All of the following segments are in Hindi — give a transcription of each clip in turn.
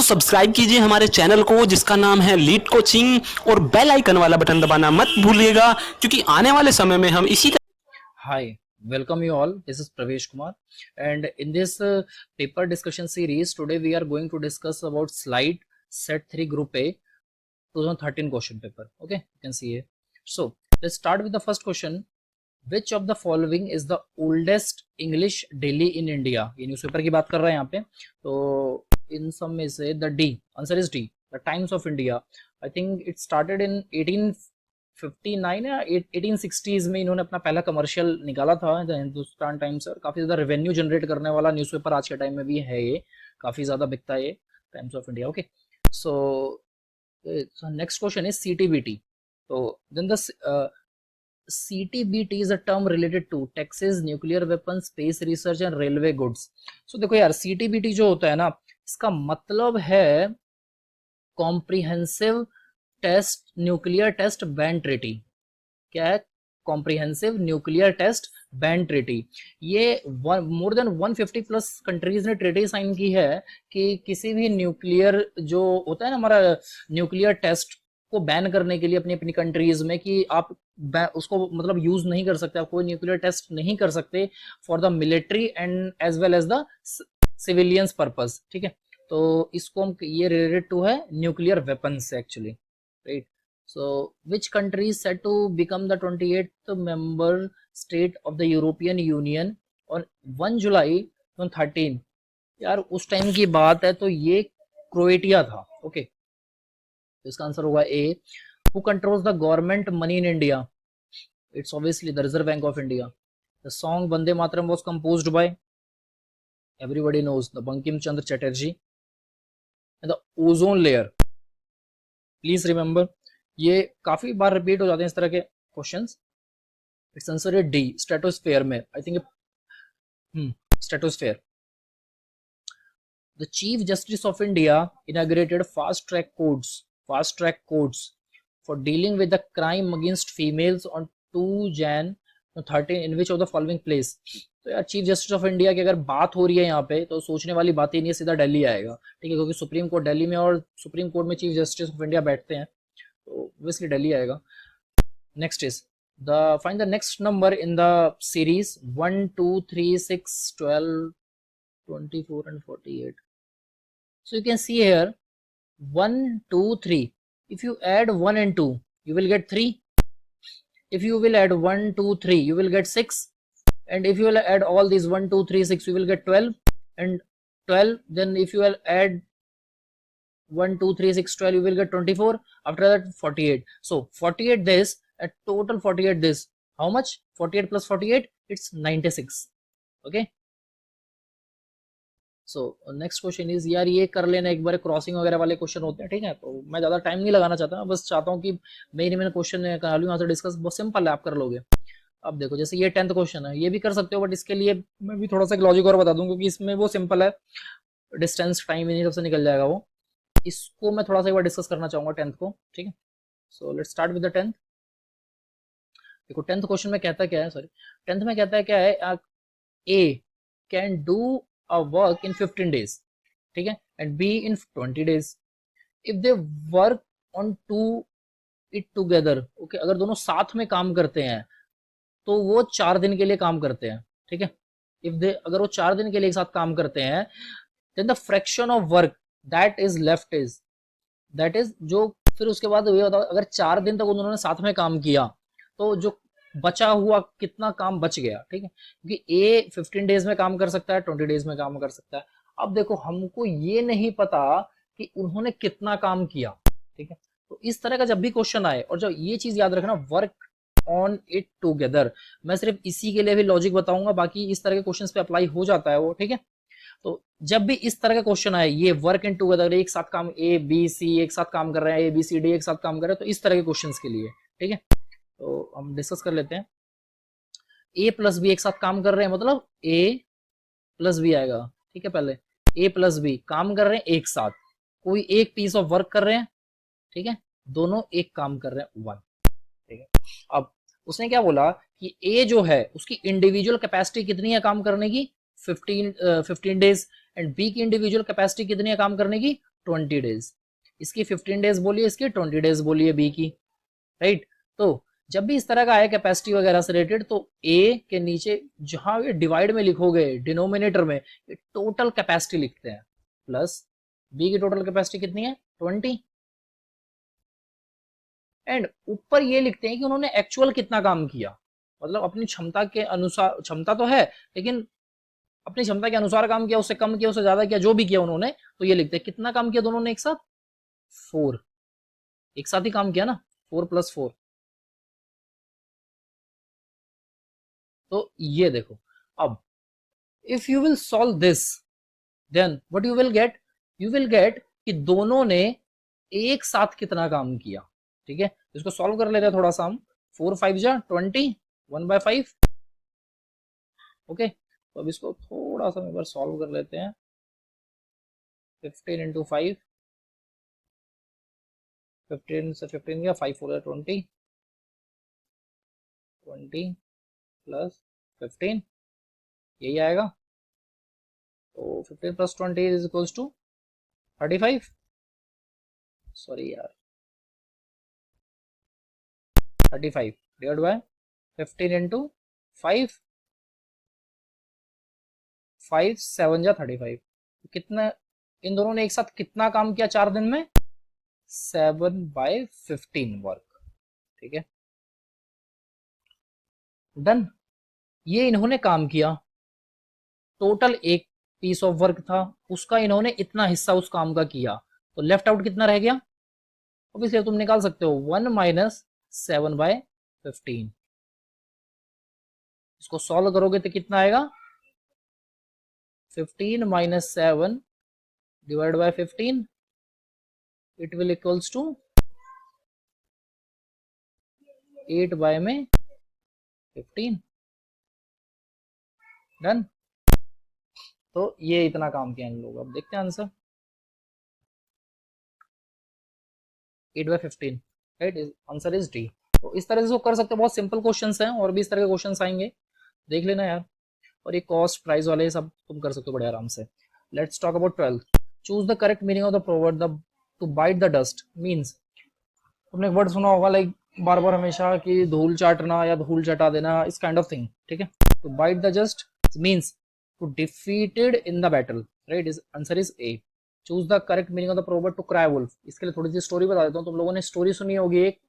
सब्सक्राइब कीजिए हमारे चैनल को जिसका नाम है लीड कोचिंग और बेल आइकन वाला बटन दबाना मत भूलिएगा क्योंकि आने वाले समय में हम इसी Hi, welcome you all. This is Pravesh Kumar, and in this paper discussion series, today we are going to discuss about slide set 3 group A 2013 question paper. Okay, you can see here. So let's start with the first question. Which of the following is the oldest English daily in India? ये न्यूज़पेपर की बात कर रहे हैं यहाँ पे, तो इन सब में से the D answer is D. The Times of India. I think it started in 1859 या 1860s में इन्होंने अपना पहला कमर्शियल निकाला था द हिंदुस्तान टाइम्स। और काफ़ी ज़्यादा रेवेन्यू जनरेट करने वाला न्यूज़पेपर आज के टाइम में भी है, ये काफ़ी ज़्यादा बिकता है ये Times of India. Okay, so next question is CTBT. तो then the CTBT is a term related to taxes, nuclear weapons, space research and railway goods. So देखो यार, CTBT जो होता है ना, इसका मतलब है comprehensive test nuclear test ban treaty. क्या है? Comprehensive nuclear test ban treaty. ये मोर देन 150 प्लस कंट्रीज ने ट्रीटी साइन की है कि किसी भी न्यूक्लियर जो होता है ना हमारा न्यूक्लियर टेस्ट को बैन करने के लिए अपनी अपनी कंट्रीज में, कि आप उसको मतलब यूज नहीं कर सकते, आप कोई न्यूक्लियर टेस्ट नहीं कर सकते for the military and as well as the civilians purpose. ठीक है, तो इसको हम ये रिलेटेड टू है न्यूक्लियर वेपन्स से actually, right. So which country is set to become the 28th member state of the European Union on 1 जुलाई 2013? यार उस टाइम की बात है तो ये क्रोएटिया था। ओके, तो इसका आंसर होगा A. Who controls the government money in India? It's obviously the Reserve Bank of India. The song Vande Mataram was composed by, everybody knows, the Bankim Chandra Chatterjee. And the ozone layer, please remember, ये काफी बार रिपीट हो जाते हैं इस तरह के क्वेश्चंस। इट्स आंसर है डी, स्ट्रेटोस्फेयर में। I think stratosphere. The chief justice of India inaugurated fast track codes for dealing with the crime against females on 2 Jan 2013 in which of the following place? तो यार चीफ जस्टिस ऑफ इंडिया की अगर बात हो रही है यहाँ पे तो सोचने वाली बात ही नहीं है, सीधा दिल्ली आएगा। ठीक है, क्योंकि सुप्रीम कोर्ट दिल्ली में और सुप्रीम कोर्ट में चीफ जस्टिस ऑफ इंडिया बैठते हैं, तो obviously दिल्ली आएगा। Next is the find the next number in the series 1 2 3 6 12 24 and 48. So you can see here 1 2 3. If you add 1 and 2 you will get 3. If you will add 1 2 3 you will get 6, and if you will add all these 1 2 3 6 you will get 12, and 12, then if you will add 1 2 3 6 12 you will get 24, after that 48. So 48 this, a total 48 this, how much? 48 plus 48, it's 96. okay, so next question is, यार ये कर लेना एक बार, क्रॉसिंग वगैरह वाले क्वेश्चन होते हैं। ठीक है, तो मैं ज्यादा टाइम नहीं लगाना चाहता, मैं बस चाहता हूँ कि मैंने क्वेश्चन कर लूँ यहाँ से डिस्कस, बहुत सिंपल है, आप कर लोगे। अब देखो, जैसे ये 10th क्वेश्चन है, ये भी कर सकते हो, बट इसके लिए मैं भी थोड़ा सा लॉजिक और बता दूं, क्योंकि इसमें वो सिंपल है, डिस्टेंस टाइम इन्हीं सबसे निकल जाएगा वो। इसको मैं थोड़ा सा एक बार डिस्कस करना चाहूंगा 10th को। ठीक है, so let's start with the 10th। देखो 10th क्वेश्चन में कहता क्या है, सॉरी 10th में कहता है क्या है, A can do a work in 15 days, ठीक है, and B in 20 days if they work on to it together. Okay, अगर दोनों साथ में काम करते हैं तो वो 4 दिन के लिए काम करते हैं। ठीक है, इफ दे, अगर वो 4 दिन के लिए एक साथ काम करते हैं, then the fraction of work that is left is, that is जो फिर उसके बाद ये होता है, अगर 4 दिन तक उन्होंने साथ में काम किया तो जो बचा हुआ कितना काम बच गया। ठीक है, क्योंकि ए 15 days में काम कर सकता है, 20 days में काम कर सकता है। अब देखो, हमको ये नहीं पता कि उन्होंने कितना काम किया। ठीक है, तो इस तरह का जब भी क्वेश्चन आए, और जो ये चीज याद रखना, वर्क ऑन इट टुगेदर, मैं सिर्फ इसी के लिए भी लॉजिक बताऊंगा, बाकी इस तरह के क्वेश्चंस पे अप्लाई हो जाता है वो। ठीक है, तो जब भी इस तरह का क्वेश्चन आए, ये वर्क इन टुगेदर, एक साथ काम, ए बी सी एक साथ काम कर रहे हैं, ए बी सी डी एक साथ काम कर रहे हैं, तो इस तरह के क्वेश्चंस के लिए। ठीक है, तो हम डिस्कस कर लेते हैं। ए प्लस बी एक साथ काम कर रहे हैं, मतलब ए प्लस बी आएगा। ठीक है, पहले ए प्लस बी काम कर रहे हैं एक साथ, कोई एक पीस ऑफ वर्क कर रहे हैं। ठीक है, दोनों एक काम कर रहे हैं, 1। ठीक है, अब उसने क्या बोला कि ए जो है उसकी इंडिविजुअल कैपेसिटी कितनी है काम करने की, 15 days, एंड बी की इंडिविजुअल कैपेसिटी कितनी है काम करने की, 20 डेज, इसकी 15 डेज बोलिए, इसकी 20 डेज बोलिए बी की, राइट। तो जब भी इस तरह का आए कैपेसिटी वगैरह से रिलेटेड, तो ए के नीचे जहां ये डिवाइड में लिखोगे डिनोमिनेटर में, ये टोटल कैपेसिटी लिखते हैं, प्लस बी की टोटल कैपेसिटी कितनी है 20, एंड ऊपर ये लिखते हैं कि उन्होंने एक्चुअल कितना काम किया, मतलब अपनी क्षमता के अनुसार, क्षमता तो है लेकिन अपनी क्षमता के अनुसार काम किया, उससे कम किया, उससे ज्यादा किया, जो भी किया उन्होंने, तो ये लिखते हैं कितना काम किया दोनों ने एक साथ, 4, एक साथ ही काम किया ना, 4 + 4। तो ये देखो, अब if you will solve this, then what you will get, you will get कि दोनों ने एक साथ कितना काम किया, ठीक है। इसको सॉल्व कर लेते हैं थोड़ा सा हम, 4 5 जा 20, 1/5, ओके। तो अब इसको थोड़ा सा एक बार सॉल्व कर लेते हैं, 15 × 5, 15 से 15 गया, 5 4 20, 20 + 15 यही आएगा। तो 15 + 20 इज इक्वल्स टू 35, सॉरी यार 35 डिवाइड बाय 15 × 5, 5 7 जा 35, कितना इन दोनों ने एक साथ कितना काम किया 4 दिन में, 7/15 वर्क, ठीक है डन। ये इन्होंने काम किया, टोटल एक पीस ऑफ वर्क था, उसका इन्होंने इतना हिस्सा उस काम का किया, तो लेफ्ट आउट कितना रह गया, ऑब्वियसली तुम निकाल सकते हो 1 - 7/15, इसको सॉल्व करोगे तो कितना आएगा, 15 - 7 divide by 15, it will equals to 8/15, done. तो ये इतना काम किया इन लोग, अब देखते हैं answer, 8/15, right, answer is D. तो इस तरह से इसको कर सकते हो, बहुत सिंपल क्वेश्चंस हैं, और भी इस तरह के क्वेश्चंस आएंगे, देख लेना यार। और ये कॉस्ट प्राइस वाले सब तुम कर सकते हो बड़े आराम से। Let's talk about 12th, choose the correct meaning of the proverb, the to bite the dust means, तुमने एक वर्ड सुना होगा लाइक बार बार हमेशा कि धूल चाटना या धूल चटा देना, इस काइंड ऑफ थिंग, ठीक है। To bite the just means to defeated in the battle, right, is answer is A. Choose the correct meaning of the proverb to cry wolf, इसके लिए थोड़ी सी स्टोरी बता देता हूँ। तुम लोगों ने स्टोरी सुनी होगी, एक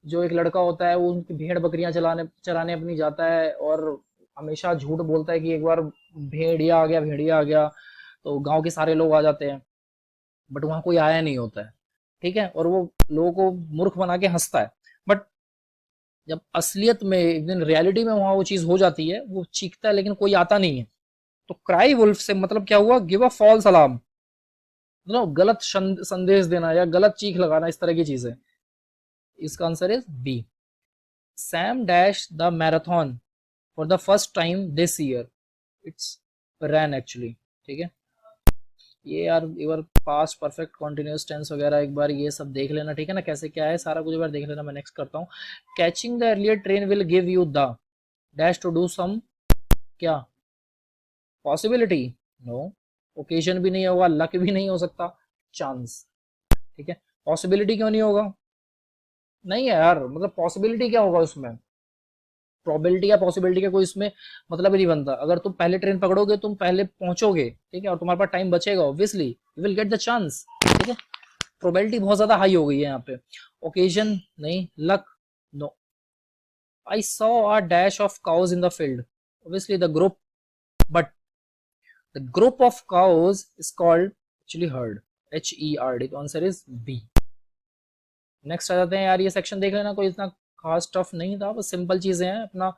जो एक लड़का होता है, वो उनकी भेड़ बकरियां चराने अपनी जाता है, और हमेशा झूठ बोलता है कि एक बार भेड़िया आ गया, भेड़िया आ गया, तो गांव के सारे लोग आ जाते हैं, बट वहां कोई आया नहीं होता है, ठीक है, और वो लोगों को मूर्ख बना के हंसता है। बट जब असलियत में एक दिन रियलिटी में वहां वो चीज हो जाती है, वो चीखता है लेकिन कोई आता नहीं है। तो क्राई वुल्फ से मतलब क्या हुआ, गिव अ फॉल्स अलार्म, मतलब गलत संदेश देना या गलत चीख लगाना, इस तरह की चीजें। इसका answer is B. Sam dash the marathon for the first time this year, it's ran actually, ठीक है। ये यार एक बार पास्ट परफेक्ट कॉन्टिन्यूस टेंस वगैरह एक बार ये सब देख लेना, ठीक है ना, कैसे क्या है सारा कुछ एक बार देख लेना। मैं नेक्स्ट करता हूँ, catching the earlier train will give you the dash to do some, क्या पॉसिबिलिटी, नो, ओकेजन भी नहीं होगा, लक भी नहीं हो सकता, चांस, ठीक है। पॉसिबिलिटी क्यों नहीं होगा, नहीं है यार, मतलब पॉसिबिलिटी क्या होगा उसमें, प्रोबेबिलिटी या पॉसिबिलिटी का कोई इसमें मतलब ही नहीं बनता। अगर तुम पहले ट्रेन पकड़ोगे, तुम पहले पहुंचोगे, ठीक है, और तुम्हारे पास टाइम बचेगा, obviously you will get the chance, ठीक है। प्रोबेबिलिटी बहुत ज्यादा हाई हो गई है यहाँ पे। ओकेजन नहीं, luck no. I saw a dash of cows in the field, obviously the group, but the group of cows is called actually herd, HERD, तो आंसर इज बी। नेक्स्ट आ जाते हैं यार, ये सेक्शन देख लेना, कोई इतना खास टफ नहीं था, बस सिंपल चीजें हैं अपना।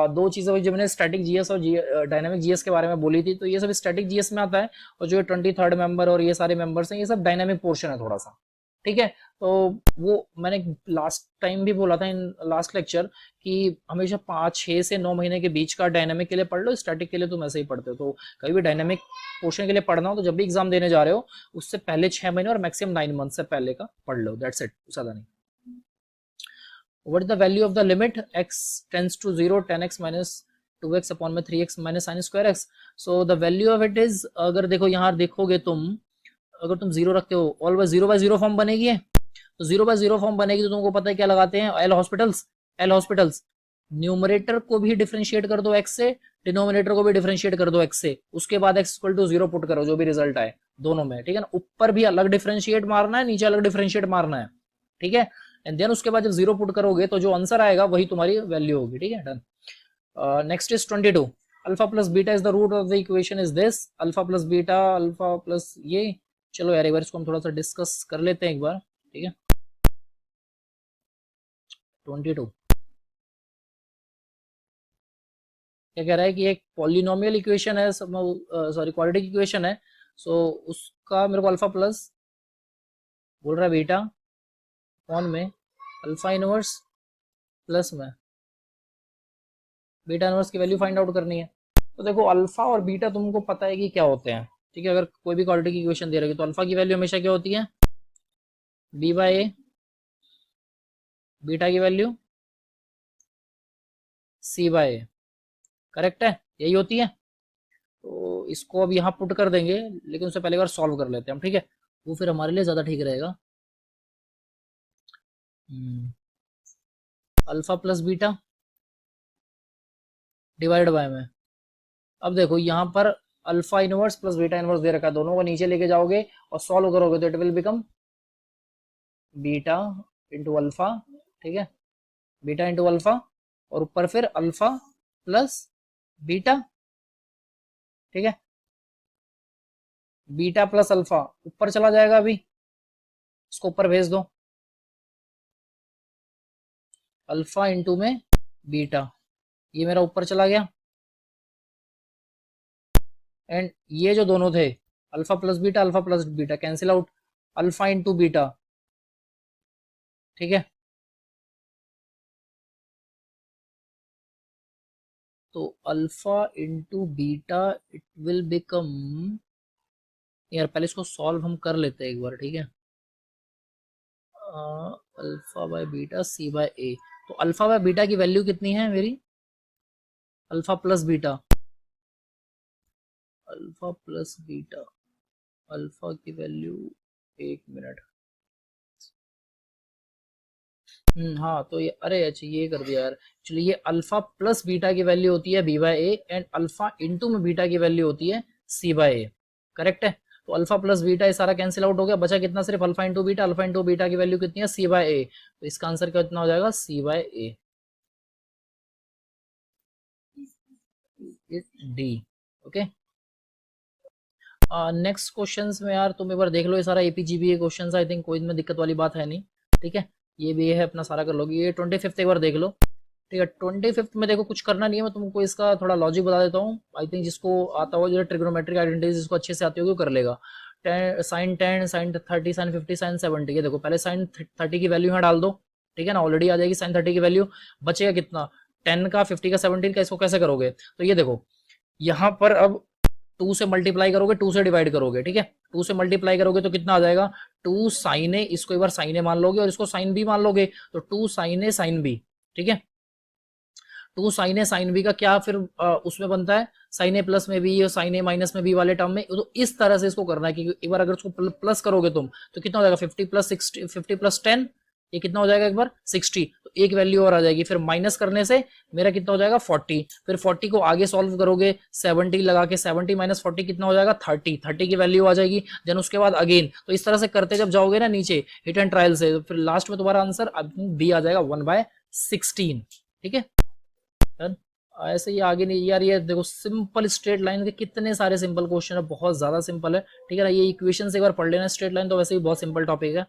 दो चीजें जब मैंने स्टैटिक जीएस और डायनामिक जीएस के बारे में बोली थी, तो ये सब स्टैटिक जीएस में आता है, और जो 23rd मेंबर और ये सारे मेंबर्स हैं, ये सब डायनामिक पोर्शन है थोड़ा सा, ठीक है। तो वो मैंने लास्ट टाइम भी बोला था इन लास्ट लेक्चर कि हमेशा 5 6 से 9 महीने के बीच का डायनामिक के लिए पढ़ लो, स्टैटिक के लिए तुम ऐसे ही पढ़ते हो। तो कभी भी डायनामिक पोर्शन के लिए पढ़ना हो, तो जब भी एग्जाम देने जा रहे हो, उससे पहले 6 महीने और मैक्सिमम 9 मंथ से पहले का पढ़ लो, दैट्स इट, ज्यादा नहीं। What is the value of the limit x tends to 0 10x minus 2x upon में 3x minus sin square x? So the value of it is, अगर देखो यहाँ देखोगे तुम अगर तुम जीरो रखते हो always zero by zero form बनेगी है, तो जीरो बाय जीरो फॉर्म बनेगी तो तुमको पता है क्या लगाते हैं, एल हॉस्पिटल्स। न्यूमरेटर को भी डिफरेंशिएट कर दो एक्स से, डिनोमिनेटर को भी डिफरेंशिएट कर दो एक्स से, उसके बाद X equal to zero put करो जो भी रिजल्ट आए दोनों में, ठीक है ना। ऊपर भी अलग डिफरेंशिएट मारना है, नीचे अलग डिफरेंशिएट मारना है, ठीक है। एंड देन उसके बाद जब जीरो पुट करोगे तो जो आंसर आएगा वही तुम्हारी वैल्यू होगी, ठीक है। Done. Next is 22। Alpha plus beta is the root of the equation is this, alpha plus beta, alpha plus ये। चलो यार एक बार इसको हम थोड़ा सा डिस्कस कर लेते हैं एक बार, ठीक है। 22 क्या कह रहा है कि एक पॉलिनोमियल इक्वेशन है, सॉरी क्वाड्रेटिक इक्वेशन है, सो उसका मेरे को अल्फा प्लस बोल रहा है बीटा कौन में अल्फा इनवर्स प्लस में बीटा इनवर्स की वैल्यू फाइंड आउट करनी है। तो देखो अल्फा और बीटा तुमको पता है कि क्या होते हैं, ठीक है। अगर कोई भी क्वाड्रेटिक इक्वेशन दे रही तो अल्फा की वैल्यू हमेशा क्या होती है, बी बाय ए, बीटा की value C by A, correct है, यही होती है। तो इसको अब यहाँ पुट कर देंगे, लेकिन उससे पहले बार सॉल्व कर लेते हैं हम, ठीक है, वो फिर हमारे लिए ज्यादा ठीक रहेगा। Alpha plus beta divide by में, अब देखो यहाँ पर alpha inverse plus beta inverse दे रखा है, दोनों को नीचे लेके जाओगे और सॉल्व करोगे तो it will become beta into alpha, ठीक है, बीटा इंटू अल्फा, और ऊपर फिर अल्फा प्लस बीटा, ठीक है। बीटा प्लस अल्फा ऊपर चला जाएगा, अभी इसको ऊपर भेज दो, अल्फा इंटू में बीटा, ये मेरा ऊपर चला गया। एंड ये जो दोनों थे alpha plus beta cancel out, alpha into beta, ठीक है। तो alpha into beta it will become, यार पहले इसको सॉल्व हम कर लेते हैं एक बार, ठीक है। Alpha by beta C by A, तो अल्फा बाय बीटा की वैल्यू कितनी है मेरी, alpha plus beta, alpha plus beta, alpha की वैल्यू, एक मिनट, हाँ तो ये, अरे अच्छा ये कर दिया यार। चलिए ये अल्फा प्लस बीटा की वैल्यू होती है B by A, and alpha into में बीटा की वैल्यू होती है सी बाय ए, करेक्ट है। तो अल्फा प्लस बीटा ये सारा कैंसिल आउट हो गया, बचा कितना, सिर्फ alpha into beta, alpha into beta की वैल्यू कितनी है, सी बाय ए, तो इसका आंसर कितना हो जाएगा, सी by A, D, okay. Next questions में यार तुम एक बार देख लो, ये सारा एपीजीबीए क्वेश्चंस, आई थिंक कोई इनमें दिक्कत वाली बात है नहीं, ठीक है। ये भी है अपना सारा कर लोगे, ये 25th एक बार देख लो, ठीक है। 25th में देखो कुछ करना नहीं है, मैं तुमको इसका थोड़ा लॉजिक बता देता हूँ, आई थिंक जिसको आता हो, जो ट्रिग्नोमेट्रिक आइडेंटिटीज जिसको अच्छे से आती होगी वो कर लेगा। साइन 10, साइन 30, साइन 50, साइन 70, ये देखो पहले साइन 30 की वैल्यू यहाँ डाल दो, ठीक है ना, ऑलरेडी आ जाएगी साइन 30 की वैल्यू, बचेगा कितना, 10 का, 50 का, 17 का, इसको कैसे करोगे, तो ये देखो यहाँ पर अब 2 से मल्टीप्लाई करोगे, 2 से डिवाइड करोगे, ठीक है। 2 से मल्टीप्लाई करोगे तो कितना आ जाएगा, 2 साइन ए, इसको एक बार साइन ए मान लोगे और इसको साइन बी मान लोगे, तो 2 साइन ए साइन बी, ठीक है। 2 साइन ए साइन बी का क्या फिर उसमें बनता है, साइन ए प्लस में बी और साइन ए माइनस में बी वाले टर्म में, तो इस तरह से इसको करना है कि एक बार अगर इसको प्लस करोगे तुम तो कितना हो जाएगा, 50 प्लस 60, 50 प्लस 10, ये कितना हो जाएगा एक बार 60, तो एक वैल्यू और आ जाएगी, फिर माइनस करने से मेरा कितना हो जाएगा 40, फिर 40 को आगे सॉल्व करोगे 70 लगा के, 70 माइनस 40 कितना हो जाएगा 30, 30 की वैल्यू आ जाएगी, देन उसके बाद अगेन, तो इस तरह से करते जब जाओगे ना नीचे हिट एंड ट्रायल से, तो फिर लास्ट में तुम्हारा आंसर बी आ जाएगा 1/16, ठीक है। ऐसे ही आगे नहीं यार, ये देखो सिंपल स्ट्रेट लाइन के कितने सारे सिंपल क्वेश्चन है, बहुत ज्यादा सिंपल है, ठीक है ना। ये इक्वेशन से एक बार पढ़ लेना, स्ट्रेट लाइन तो वैसे भी बहुत सिंपल टॉपिक है,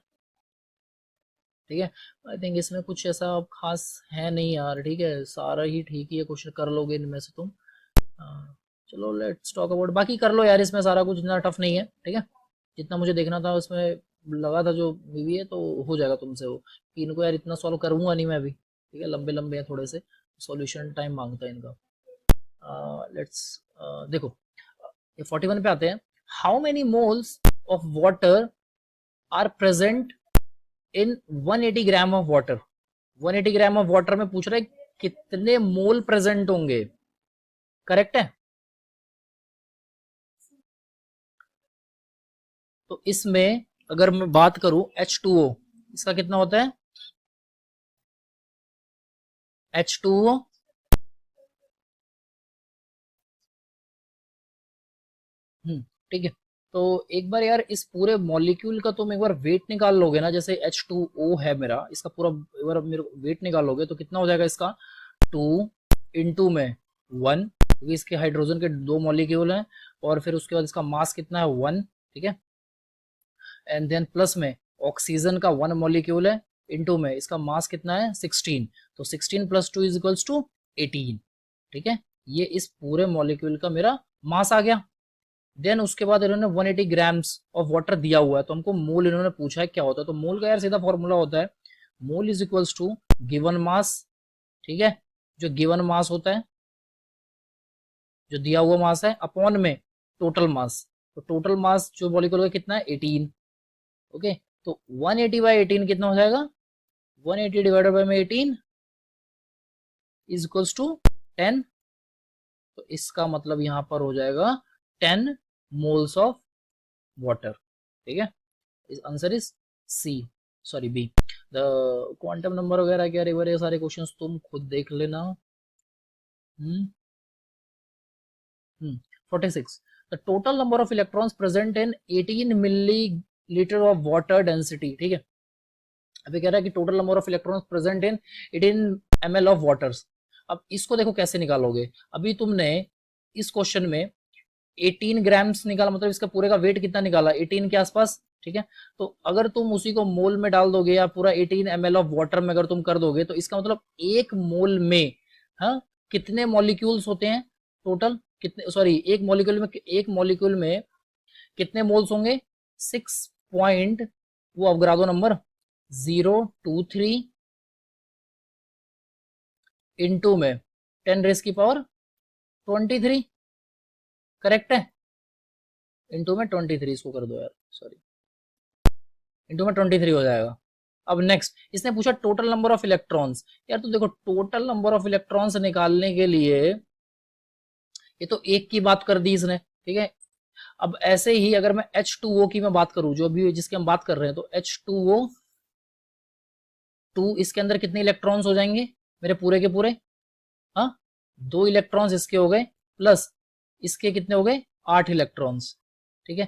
ठीक है। आई थिंक इसमें कुछ ऐसा खास है नहीं यार, ठीक है, सारा ही ठीक ही है, क्वेश्चन कर लोगे इनमें से तुम। चलो लेट्स टॉक अबाउट, बाकी कर लो यार, इसमें सारा कुछ इतना टफ नहीं है, ठीक है। जितना मुझे देखना था उसमें लगा था जो भी है, तो हो जाएगा तुमसे वो, कि इनको यार इतना सॉल्व करूंगा नहीं मैं अभी, ठीक है, लंबे लंबे हैं थोड़े से, सॉल्यूशन टाइम मांगता है इनका। लेट्स देखो ये 41 पे आते हैं, how many moles of water are present in 180 gram of water, 180 gram of water में पूछ रहे कितने मोल प्रेजेंट होंगे, करेक्ट है। तो इसमें अगर मैं बात करूं H2O, इसका कितना होता है H2O, ठीक है। तो एक बार यार इस पूरे मॉलिक्यूल का तुम एक बार वेट निकाल लोगे ना, जैसे H2O है मेरा, इसका पूरा एक बार मेरे वेट निकालोगे तो कितना हो जाएगा इसका 2 इंटू में 1, क्योंकि इसके हाइड्रोजन के 2 मॉलिक्यूल हैं, और फिर उसके बाद इसका मास कितना है 1, ठीक है। एंड देन प्लस में ऑक्सीजन का 1 मॉलिक्यूल है, इंटू में इसका मास कितना है 16, तो 16 प्लस 2 इज इक्वल्स टू 18, ठीक है। ये इस पूरे मॉलिक्यूल का मेरा मास आ गया। देन उसके बाद इन्होंने 180 ग्राम्स ऑफ वाटर दिया हुआ है, तो हमको मोल इन्होंने पूछा है क्या होता है, तो मोल का यार सीधा फॉर्मूला होता है mole is equals to given mass, ठीक है। जो गिवन मास होता है, जो दिया हुआ मास है, अपॉन में टोटल मास, तो टोटल मास जो मॉलिक्यूल का कितना है 18, ओके। तो 180 बाई 18 कितना हो जाएगा, 180 डिवाइडेड बाई में 18 इज इक्वल्स टू 10, तो इसका मतलब यहां पर हो जाएगा 10 मोल्स ऑफ वाटर, ठीक है। इस answer is C, sorry B. The quantum number वगैरह क्या रिवर, ये सारे क्वेश्चंस तुम खुद देख लेना। 46, the total number of electrons present in 18 millilitre of water density, ठीक है। अभी कह रहा है कि total number of electrons present in 18 ml of waters. अब इसको देखो कैसे निकालोगे, अभी तुमने इस क्वेश्चन में 18 ग्राम्स निकाला, मतलब इसका पूरे का वेट कितना निकाला 18 के आसपास, ठीक है। तो अगर तुम उसी को मोल में डाल दोगे या पूरा 18 ml ऑफ वाटर में अगर तुम कर दोगे, तो इसका मतलब एक मोल में हाँ कितने मॉलिक्यूल्स होते हैं टोटल, कितने, सॉरी एक मॉलिक्यूल में कितने मोल्स होंगे 6 पॉइंट, वो अवगाद्रो नंबर 023 इंटू में 10⁻⁻23, करेक्ट है। इंटू में 23 इसको कर दो यार, सॉरी, इंटू में 23 हो जाएगा। अब नेक्स्ट इसने पूछा टोटल नंबर ऑफ इलेक्ट्रॉन्स, यार तो देखो टोटल नंबर ऑफ इलेक्ट्रॉन्स निकालने के लिए ये तो एक की बात कर दी इसने, ठीक है। अब ऐसे ही अगर मैं H2O की मैं बात करूं, जो भी जिसकी हम बात कर रहे हैं, तो H2O इसके अंदर कितने इलेक्ट्रॉन्स हो जाएंगे मेरे पूरे के पूरे, हाँ 2 इलेक्ट्रॉन्स इसके हो गए, प्लस इसके कितने हो गए 8 इलेक्ट्रॉन्स, ठीक है।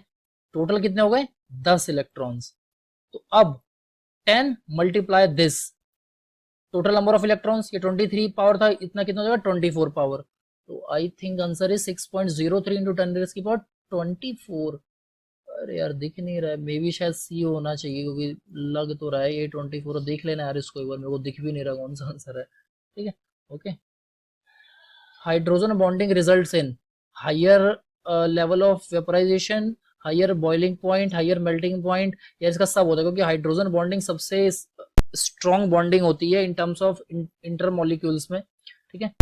टोटल कितने हो गए 10 इलेक्ट्रॉन्स। तो अब 10 multiply this total number of electrons, ये 23 पावर था, इतना कितना हो जाएगा 24 पावर। तो I think answer is 6.03 into 10 की पावर 24। अरे यार दिख नहीं रहा है, मे बी शायद सी होना चाहिए, क्योंकि लग तो रहा है ये 24, देख लेना यार इसको एक बार, मेरे को दिख भी नहीं रहा कौन सा आंसर है, ठीक है। Okay, hydrogen bonding results in higher level of vaporization, higher boiling point, higher melting point, या इसका सब होता है, क्योंकि हाइड्रोजन बॉन्डिंग सबसे स्ट्रॉन्ग बॉन्डिंग होती है in terms of inter molecules में, ठीक है।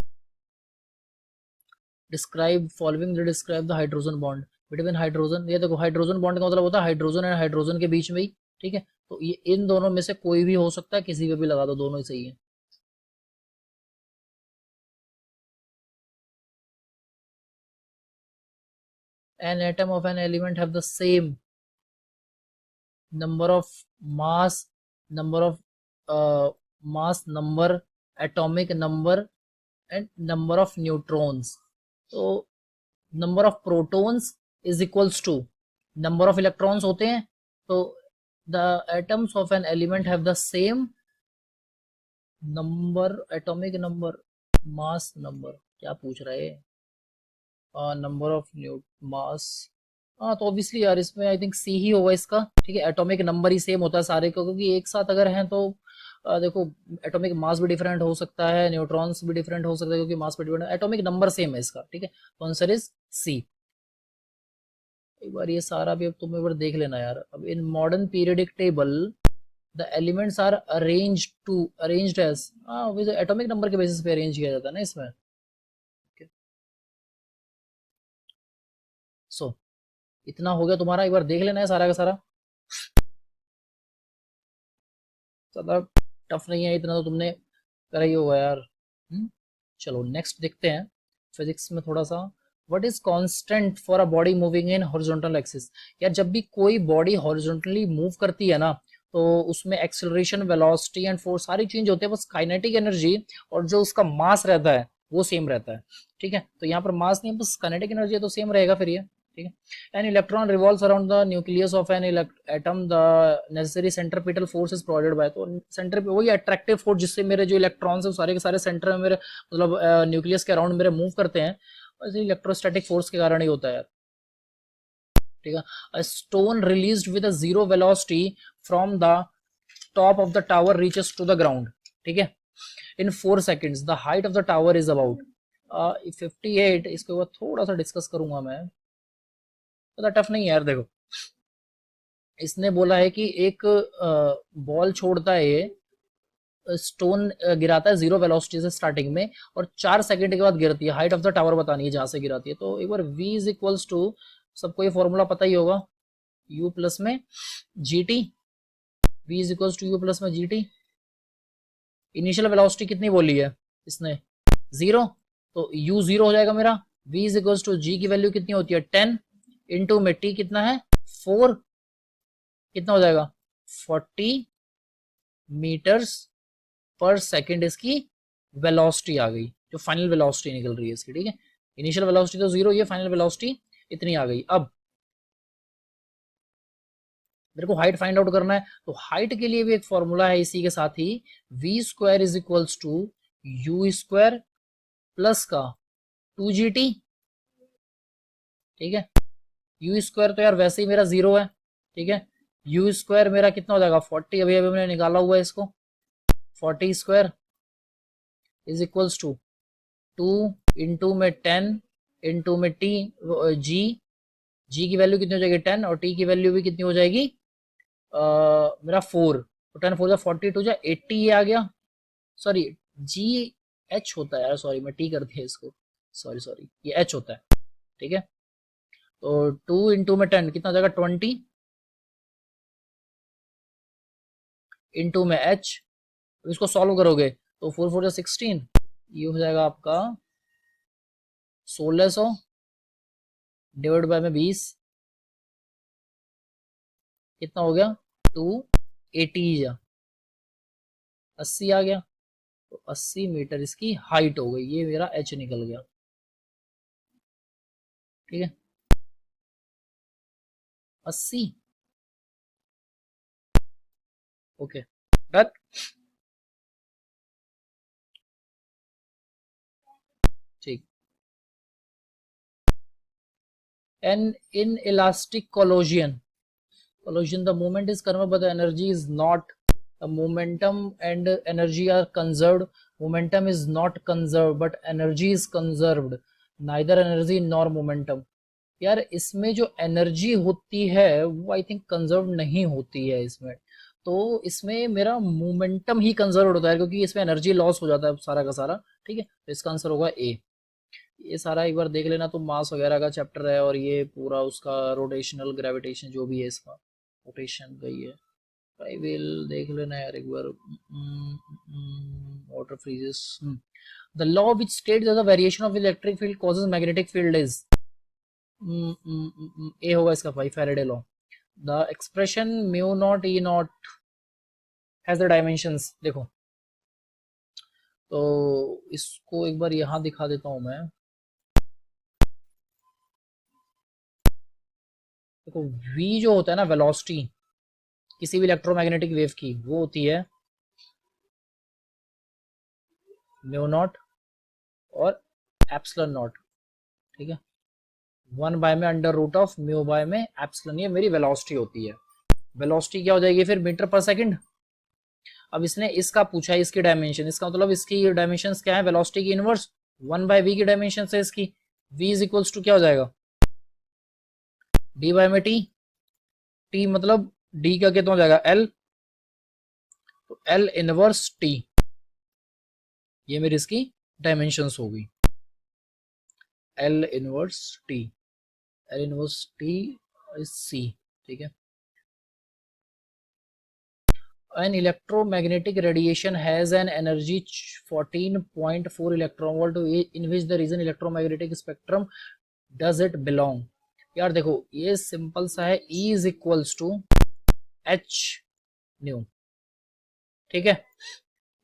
Describe following, describe the hydrogen bond between hydrogen, ये देखो हाइड्रोजन बॉन्ड का मतलब होता है हाइड्रोजन एंड हाइड्रोजन के बीच में ही, ठीक है। तो ये इन दोनों में से कोई भी हो सकता है, किसी पे भी लगा दो, दोनों ही सही है। An atom of an element have the same number of mass, number of mass, number, atomic number and number of neutrons. So number of protons is equals to number of electrons होते हैं, तो the atoms of an element have the same number, atomic number, mass number, क्या पूछ रहा है, नंबर ऑफ न्यू मास, हाँ तो ऑब्वियसली यार इसमें आई थिंक सी ही होगा इसका, ठीक है। एटॉमिक नंबर ही सेम होता है सारे का, क्योंकि एक साथ अगर हैं तो देखो एटॉमिक मास भी डिफरेंट हो सकता है, न्यूट्रॉन्स भी डिफरेंट हो सकता है, क्योंकि मास भी डिफरेंट, एटॉमिक नंबर सेम है इसका, ठीक है। तो आंसर इज सी। एक बार ये सारा भी अब तुम एक बार देख लेना यार। अब in modern periodic table the elements are arranged as, हाँ एटॉमिक नंबर के बेसिस पे अरेंज किया जाता है ना इसमें। सो इतना हो गया तुम्हारा, एक बार देख लेना है सारा का सारा, ज्यादा टफ नहीं है, इतना तो तुमने करा ही होगा यार। चलो नेक्स्ट देखते हैं, फिजिक्स में थोड़ा सा what is constant for a body moving in horizontal axis. यार जब भी कोई बॉडी हॉरिजॉन्टली मूव करती है ना तो उसमें एक्सेलरेशन, वेलोसिटी एंड फोर्स सारी चेंज होते हैं, बस काइनेटिक एनर्जी और जो उसका मास रहता है वो सेम रहता है। ठीक है, तो यहाँ पर मास नहीं, बस काइनेटिक एनर्जी है तो सेम रहेगा फिर ये। ठीक है, an electron revolves around the nucleus of an atom, the necessary centripetal force is provided by. तो सेंटर पे वही अट्रैक्टिव फोर्स जिससे मेरे जो इलेक्ट्रॉन्स है सारे के सारे सेंटर में मेरे मतलब न्यूक्लियस के अराउंड मेरे मूव करते हैं, वैसे इलेक्ट्रोस्टैटिक फोर्स के कारण ही होता है। ठीक है, a stone released with a zero velocity from the top of the tower reaches to the ground. ठीक है, in 4 seconds the height of the tower is about 58। इसके ऊपर थोड़ा सा डिस्कस करूंगा मैं, तो टफ नहीं है यार। देखो इसने बोला है कि एक बॉल छोड़ता है ये, स्टोन गिराता है जीरो वेलोसिटी से स्टार्टिंग में और 4 सेकंड के बाद गिरती है। हाइट ऑफ द टावर बतानी है जहां से गिराती है। तो एक बार v इज इक्वल्स टू, सबको ये फॉर्मूला पता ही होगा, u प्लस में gt। v is equals to u plus में gt। इनिशियल वेलोसिटी कितनी बोली है इसने, 0, तो u 0 हो जाएगा मेरा। v is equals to g की वैल्यू कितनी होती है 10 इंटू में t कितना है 4, कितना हो जाएगा 40 मीटर्स पर सेकंड इसकी वेलोसिटी आ गई, जो फाइनल वेलोसिटी निकल रही है इसकी। ठीक है, इनिशियल वेलोसिटी तो 0, ये फाइनल वेलोसिटी इतनी आ गई। अब मेरे को हाइट फाइंड आउट करना है, तो हाइट के लिए भी एक फॉर्मूला है इसी के साथ ही, v square is equals to u square plus का 2gt। ठीक है, यू स्क्वायर तो यार वैसे ही मेरा 0 है। ठीक है, यू स्क्वायर मेरा कितना हो जाएगा 40, अभी अभी मैंने निकाला हुआ है इसको, 40 square is equals to 2 into में 10 इंटू में टी, जी की वैल्यू कितनी हो जाएगी 10 और टी की वैल्यू भी कितनी हो जाएगी मेरा 4, तो 10 4 जा 40 2 जा 80 ये आ गया। सॉरी जी एच होता है यार, सॉरी मैं टी कर दिया इसको, सॉरी सॉरी ये एच होता है। ठीक है, तो 2 इंटू में 10 कितना हो जाएगा 20 इंटू में एच। इसको सॉल्व करोगे तो 4 4 जा 16, ये हो जाएगा आपका 1600 डिवाइड बाय में 20, कितना हो गया 280 जा 80 आ गया। तो 80 मीटर इसकी हाइट हो गई, ये मेरा एच निकल गया। ठीक है, 80, ओके डन। ठीक, and in elastic collision the moment is conserved but the energy is not, the momentum and energy are conserved, momentum is not conserved but energy is conserved, neither energy nor momentum। यार इसमें जो एनर्जी होती है वो आई थिंक कंजर्व नहीं होती है इसमें, तो इसमें मेरा मोमेंटम ही कंजर्व होता है क्योंकि इसमें एनर्जी लॉस हो जाता है सारा का सारा। ठीक है, तो इसका आंसर होगा ए। ये सारा एक बार देख लेना, तो मास वगैरह का चैप्टर है और ये पूरा उसका रोटेशनल ग्रेविटेशन जो भी है इसका रोटेशन का ही है। आई विल देख लेना यार एक बार। Water freezes, the law which states that the variation of electric field causes magnetic field is, A होगा इसका भाई, Faraday law. The expression mu naught E naught has the dimensions. देखो तो इसको एक बार यहाँ दिखा देता हूँ मैं। देखो v जो होता है ना वेलोसिटी किसी भी इलेक्ट्रोमैग्नेटिक वेव की, वो होती है म्यू नॉट और एप्सिलॉन नॉट। ठीक है, 1 बाय में under root of mu by में एप्सिलॉन, ये मेरी वेलोसिटी होती है। वेलोसिटी क्या हो जाएगी फिर मीटर पर सेकंड। अब इसने इसका पूछा है इसकी डायमेंशन, इसका मतलब इसकी डायमेंशन क्या है वेलोसिटी की इनवर्स 1 बाय वी की डायमेंशन है इसकी। v इज इक्वल्स टू क्या हो जाएगा डी बाय में टी, टी मतलब डी का कितना हो जाएगा एल, तो एल इनवर्स टी, ये मेरी इसकी डायमेंशंस हो गई L inverse T, L inverse T is C. ठीक है, an electromagnetic radiation has an energy 14.4 electron volt in which the region electromagnetic spectrum does it belong? यार देखो ये सिंपल सा है, E is equals to H nu, ठीक है।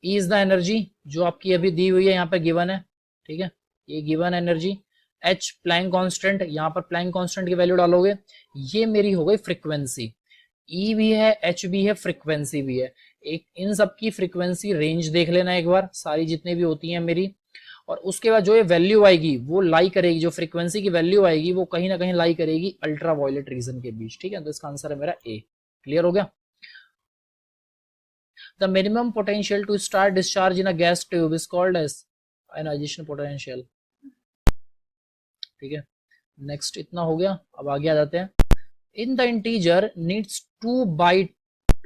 E इज द एनर्जी जो आपकी अभी दी हुई है, यहाँ पे गिवन है, ठीक है, ये given energy. H Planck constant, यहाँ पर प्लैंक कांस्टेंट की वैल्यू डालोगे, ये मेरी हो गई फ्रीक्वेंसी। E भी है, H भी है, फ्रीक्वेंसी भी है। एक इन सब की फ्रीक्वेंसी रेंज देख लेना एक बार, सारी जितनी भी होती हैं मेरी, और उसके बाद जो ये वैल्यू आएगी वो लाई करेगी, जो फ्रीक्वेंसी की वैल्यू आएगी वो कहीं ना कहीं लाई करेगी अल्ट्रा वायलेट रीजन के बीच, ठीक है। तो इसका आंसर है मेरा ए। क्लियर हो गया? The minimum potential to start discharge in a gas tube is called as ionization potential, ठीक है। नेक्स्ट इतना हो गया, अब आगे आ जाते हैं। In the integer needs 2 byte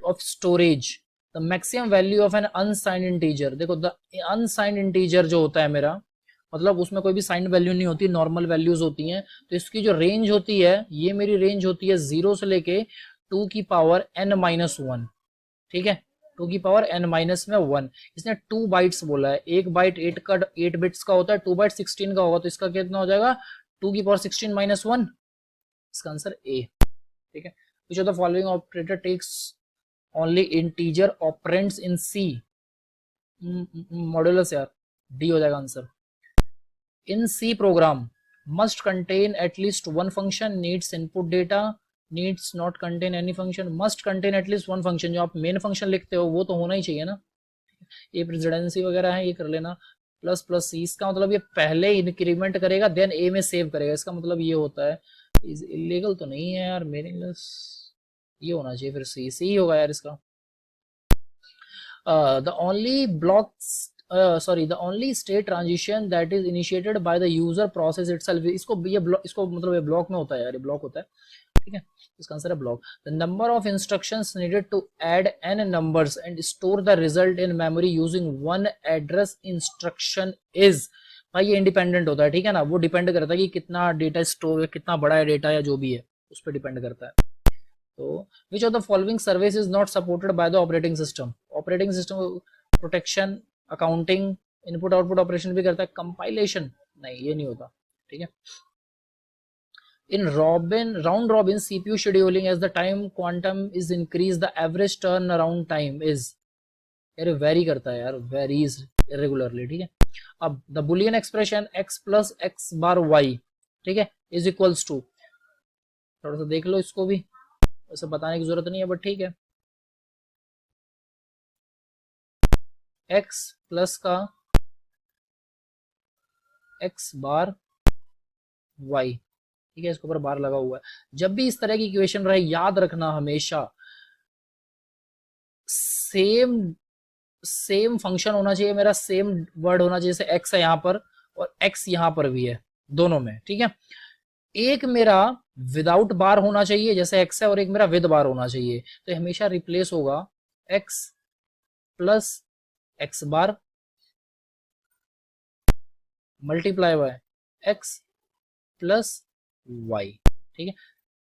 of storage, the maximum value of an unsigned integer. देखो द अनसाइंड इंटीजर जो होता है मेरा, मतलब उसमें कोई भी साइंड वैल्यू नहीं होती, नॉर्मल वैल्यूज होती हैं, तो इसकी जो रेंज होती है, ये मेरी रेंज होती है 0 से लेके 2 की पावर n-1, ठीक है, 2 की पावर n-1। इसने 2 बाइट्स बोला है, एक बाइट 8 बिट्स का होता है, 2 बाइट 16 का होगा, तो इसका कितना हो जाएगा 2 की पावर 16 - 1। इसका आंसर ए, ठीक है। Which of the following operator takes only integer operands in C? Modulus यार, डी हो जाएगा answer. In C program must contain at least one function, needs input data, needs not contain any function, must contain at least one function. जो आप मेन फंक्शन लिखते हो वो तो होना ही चाहिए ना, ये प्रेसिडेंसी वगैरह है, ये कर लेना। प्लस प्लस सी, इसका मतलब ये पहले इंक्रीमेंट करेगा देन ए में सेव करेगा, इसका मतलब ये होता है। इज इलीगल तो नहीं है यार, मीनिंगलेस ये होना चाहिए, फिर सी सी होगा यार इसका। The only block sorry, the only state transition that is initiated by the user process itself, इसको ये ब्लॉक, इसको मतलब ये ब्लॉक में होता है यार, ये ब्लॉक होता है, ठीक है। इसका आंसर है block. The number of instructions needed to add n numbers and store the result in memory using one address instruction is, भाई ये इंडिपेंडेंट होता है, ठीक है ना, वो डिपेंड करता है कि कितना डेटा स्टोर है, कितना बड़ा है डेटा या जो भी है, उस पर डिपेंड करता है। तो विच of the following service is not supported by the operating system? Operating system protection, accounting, input output operation भी करता है, कंपाइलेशन नहीं, ये नहीं होता, ठीक है। In round robin CPU scheduling as the time quantum is increase the average turn around time is, यार वेरी करता है यार, वेरीज इरेगुलरली, ठीक है। अब the boolean expression x plus X bar Y, ठीक है, इज इक्वल्स टू, थोड़ा सा देख लो इसको भी, वैसे बताने की जरूरत नहीं है बट ठीक है, x प्लस का x बार y, ठीक है, इसके ऊपर बार लगा हुआ है। जब भी इस तरह की इक्वेशन रहे, याद रखना हमेशा सेम फंक्शन होना चाहिए मेरा, सेम वर्ड होना चाहिए, जैसे x है यहाँ पर और x यहाँ पर भी है, दोनों में, ठीक है। एक मेरा विदाउट बार होना चाहिए जैसे x है, और एक मेरा विद बार होना चाहिए, तो हमेशा रिप्लेस होगा x plus X bar multiply by x plus Y, ठीक है।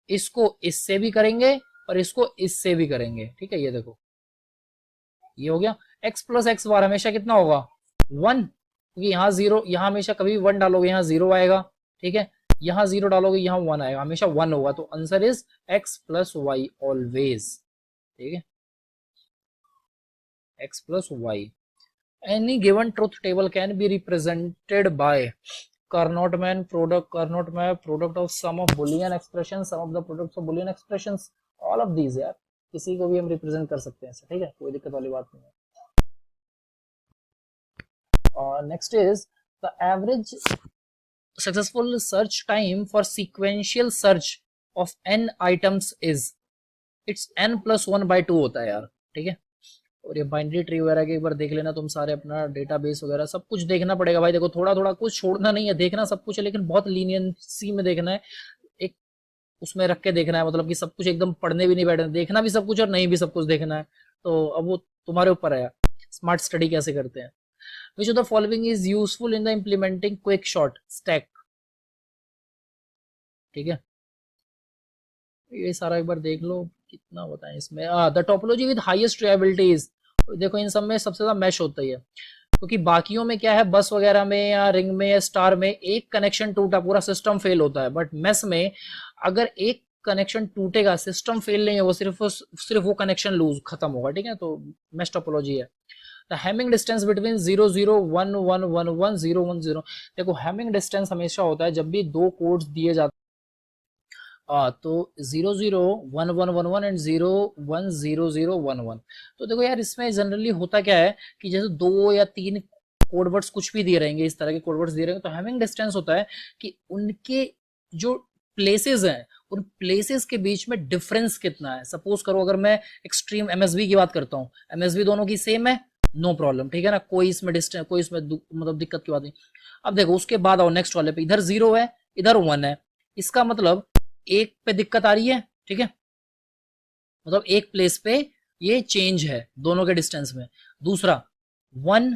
इसको इससे भी करेंगे और इसको इससे भी करेंगे, ठीक है। ये देखो ये हो गया, x प्लस एक्स बार हमेशा कितना होगा 1, क्योंकि यहाँ 0, यहाँ हमेशा कभी भी 1 डालोगे यहाँ 0 आएगा, ठीक है, यहाँ 0 डालोगे यहाँ 1 आएगा, हमेशा 1 होगा, तो answer is x plus Y always, ठीक है, x plus Y. Any given truth table can be represented by Carnot map product of sum of Boolean expressions, sum of the products of Boolean expressions, all of these यार, किसी को भी हम रिप्रेजेंट कर सकते हैं, ठीक है, कोई दिक्कत वाली बात नहीं है। और next is the average successful search time for sequential search of n items is, it's n+1/2 होता है यार, ठीक है। और ये बाइनरी ट्री वगैरह के एक बार देख लेना तुम सारे, अपना डेटाबेस वगैरह सब कुछ देखना पड़ेगा भाई, देखो थोड़ा थोड़ा कुछ छोड़ना नहीं है, देखना सब कुछ है, लेकिन बहुत लीनियंसी में देखना है, एक उसमें रख के देखना है, मतलब कि सब कुछ एकदम पढ़ने भी नहीं बैठना, देखना भी सब कुछ और नहीं भी सब कुछ देखना है, तो अब वो तुम्हारे ऊपर है स्मार्ट स्टडी कैसे करते हैं। विच of the following is useful in the implementing quick short stack, ठीक है, ये सारा एक बार देख लो, कितना बताएं इसमें। The topology with highest reliability is, देखो इन सब में सबसे ज्यादा मैच होता ही है, क्योंकि बाकियों में क्या है, बस वगैरह में या रिंग में या स्टार में एक कनेक्शन टूटा पूरा सिस्टम फेल होता है, बट मेस में अगर एक कनेक्शन टूटेगा सिस्टम फेल नहीं होगा, सिर्फ वो कनेक्शन लूज खत्म होगा, ठीक है। तो मेश टोपोलॉजी है। The Hamming distance between 0 0 1 1 1 1 0 1 0। देखो हैमिंग डिस्टेंस हमेशा होता है जब भी दो कोड्स दिए जाते तो 0 0 1 1 1 1 एंड 0 1 0 0 1 1। तो देखो यार इसमें जनरली होता क्या है कि जैसे दो या तीन कोड वर्ड्स कुछ भी दिए रहेंगे, इस तरह के कोड वर्ड्स दिए रहेंगे, तो हैमिंग डिस्टेंस होता है कि उनके जो प्लेसेस हैं उन प्लेसेस के बीच में डिफरेंस कितना है। सपोज करो अगर मैं एक्सट्रीम एमएसबी की बात करता हूँ, एमएसबी दोनों की सेम है, नो प्रॉब्लम, ठीक है ना, कोई इसमें डिस्टेंस, कोई इसमें मतलब दिक्कत की बात नहीं। अब देखो उसके बाद आओ नेक्स्ट वाले पे, इधर 0 है इधर 1 है, इसका मतलब एक पे दिक्कत आ रही है, ठीक है, मतलब एक प्लेस पे ये चेंज है दोनों के डिस्टेंस में। दूसरा 1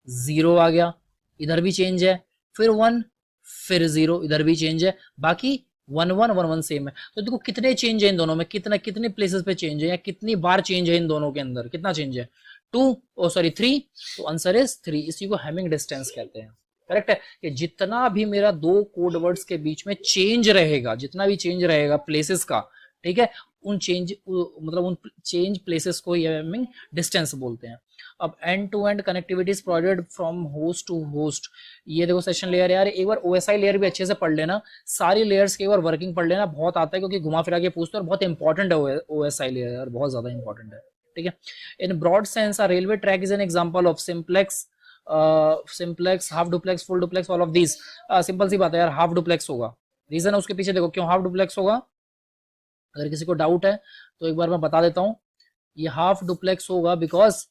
0 आ गया, इधर भी चेंज है, फिर 1 फिर 0 इधर भी चेंज है, बाकी 1 1 1 1 सेम है। तो देखो कितने चेंज है इन दोनों में, कितना कितने प्लेसेस पे चेंज है या कितनी बार चेंज है इन दोनों के अंदर, कितना चेंज है, 2 ओ सॉरी 3। तो आंसर इज 3। इसी को हैमिंग डिस्टेंस कहते हैं। करेक्ट है कि जितना भी मेरा दो कोड वर्ड्स के बीच में चेंज रहेगा, जितना भी चेंज रहेगा प्लेसेस का, ठीक है, उन चेंज मतलब उन चेंज प्लेसेस को हैमिंग डिस्टेंस बोलते हैं। अब end to end connectivity is provided from host to host. ये देखो सेशन लेयर यार, एक बार ओएसआई लेयर भी अच्छे से पढ़ लेना, सारी लेयर्स की एक बार वर्किंग पढ़ लेना, बहुत आता है क्योंकि घुमा फिरा के पूछते हैं और बहुत इंपॉर्टेंट है ओएसआई लेयर यार, बहुत ज्यादा इंपॉर्टेंट है, ठीक है। In broad sense a railway track is an example of simplex, simplex, half duplex, full duplex, all of these. Simple सी बात है यार, हाफ डुप्लेक्स होगा। रीजन है उसके पीछे, देखो क्यों हाफ डुप्लेक्स होगा, अगर किसी को डाउट है तो एक बार मैं बता देता हूं। ये हाफ डुप्लेक्स होगा बिकॉज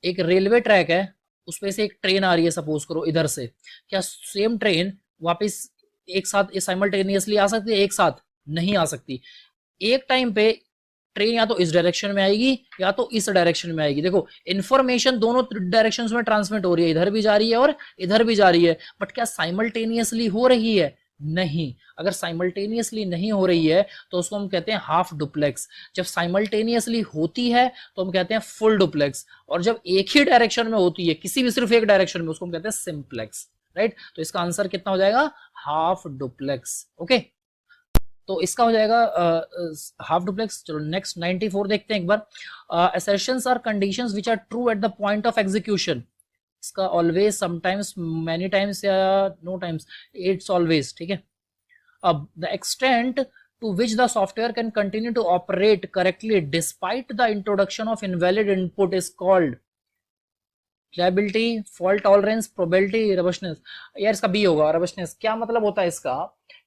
एक रेलवे ट्रैक है, उसपे से एक ट्रेन आ रही है, सपोज करो इधर से, क्या सेम ट्रेन वापस एक साथ साइमल्टेनियसली आ सकती है? एक साथ नहीं आ सकती। एक टाइम पे ट्रेन या तो इस डायरेक्शन में आएगी या तो इस डायरेक्शन में आएगी। देखो इन्फॉर्मेशन दोनों डायरेक्शंस में ट्रांसमिट हो रही है, इधर भी जा रही है और इधर भी जा रही है, बट क्या साइमल्टेनियसली हो रही है? नहीं। अगर साइमल्टेनियसली नहीं हो रही है तो उसको हम कहते हैं हाफ डुप्लेक्स। जब साइमल्टेनियसली होती है तो हम कहते हैं फुल डुप्लेक्स, और जब एक ही डायरेक्शन में होती है, किसी भी सिर्फ एक डायरेक्शन में, उसको हम कहते हैं सिंप्लेक्स, राइट। तो इसका आंसर कितना हो जाएगा? Half duplex. ओके, तो इसका हो जाएगा हाफ डुप्लेक्स। चलो नेक्स्ट 94 देखते हैं एक बार। assertions are conditions which are true at the point of execution. इसका ऑलवेज, समटाइम्स, मेनी टाइम्स या नो टाइम्स, इट्स ऑलवेज, ठीक है। अब the extent to which the software can continue to operate correctly despite the introduction of invalid input is called reliability, fault tolerance, probability, robustness। यार इसका बी होगा, robustness। क्या मतलब होता है इसका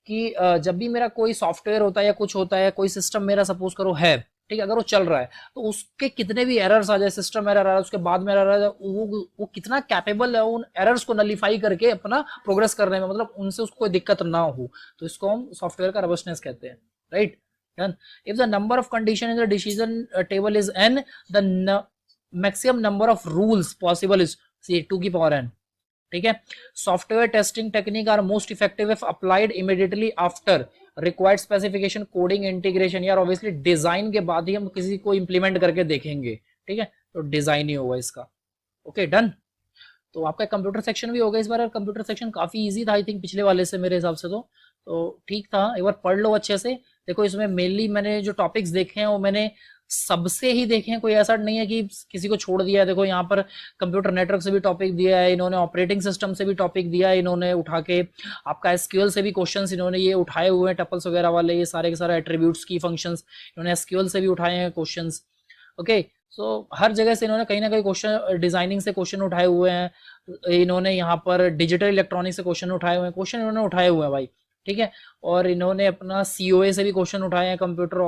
कि जब भी मेरा कोई सॉफ्टवेयर होता है या कुछ होता है, कोई सिस्टम मेरा सपोज करो है, ठीक है, अगर वो चल रहा है तो उसके कितने भी एरर्स आ जाए, सिस्टम एरर आ जाए, उसके बाद में एरर आ जाए, वो कितना कैपेबल है उन एरर्स को नलीफाई करके अपना प्रोग्रेस करने में, मतलब उनसे उसको कोई दिक्कत ना हो, तो इसको हम सॉफ्टवेयर का रबस्टनेस कहते हैं, right. If the number of condition in the decision table is n, the maximum number of rules possible is C 2 की पावर n, ठीक है। Software testing technique are most effective if applied immediately after required specification, coding, integration. यार ऑब्वियसली डिजाइन के बाद ही हम किसी को इंप्लीमेंट करके देखेंगे, ठीक है, तो डिजाइन ही होगा इसका। Okay done. तो आपका कंप्यूटर सेक्शन भी होगा इस बार। कंप्यूटर सेक्शन काफी इजी था आई थिंक पिछले वाले से, मेरे हिसाब से तो ठीक था। एक बार पढ़ लो अच्छे से। देखो इसमें मेनली मैंने जो टॉपिक्स देखे हैं वो मैंने सबसे ही देखे हैं, कोई ऐसा नहीं है कि किसी को छोड़ दिया है। देखो यहाँ पर कंप्यूटर नेटवर्क से भी टॉपिक दिया है इन्होंने, ऑपरेटिंग सिस्टम से भी टॉपिक दिया है इन्होंने उठा के, आपका एसक्यूएल से भी क्वेश्चंस इन्होंने ये उठाए हुए हैं, टपल्स वगैरह वाले, ये सारे के सारे एट्रीब्यूट्स की फंक्शंस इन्होंने एसक्यूएल से भी उठाए हैं क्वेश्चंस। ओके, सो हर जगह से इन्होंने कहीं ना कहीं क्वेश्चन, डिजाइनिंग से क्वेश्चन उठाए हुए हैं इन्होंने, यहाँ पर डिजिटल इलेक्ट्रॉनिक्स से क्वेश्चन उठाए हुए हैं, क्वेश्चन इन्होंने उठाए हुए हैं भाई, ठीक है। और इन्होंने अपना सीओए से भी क्वेश्चन उठाए हैं, कंप्यूटर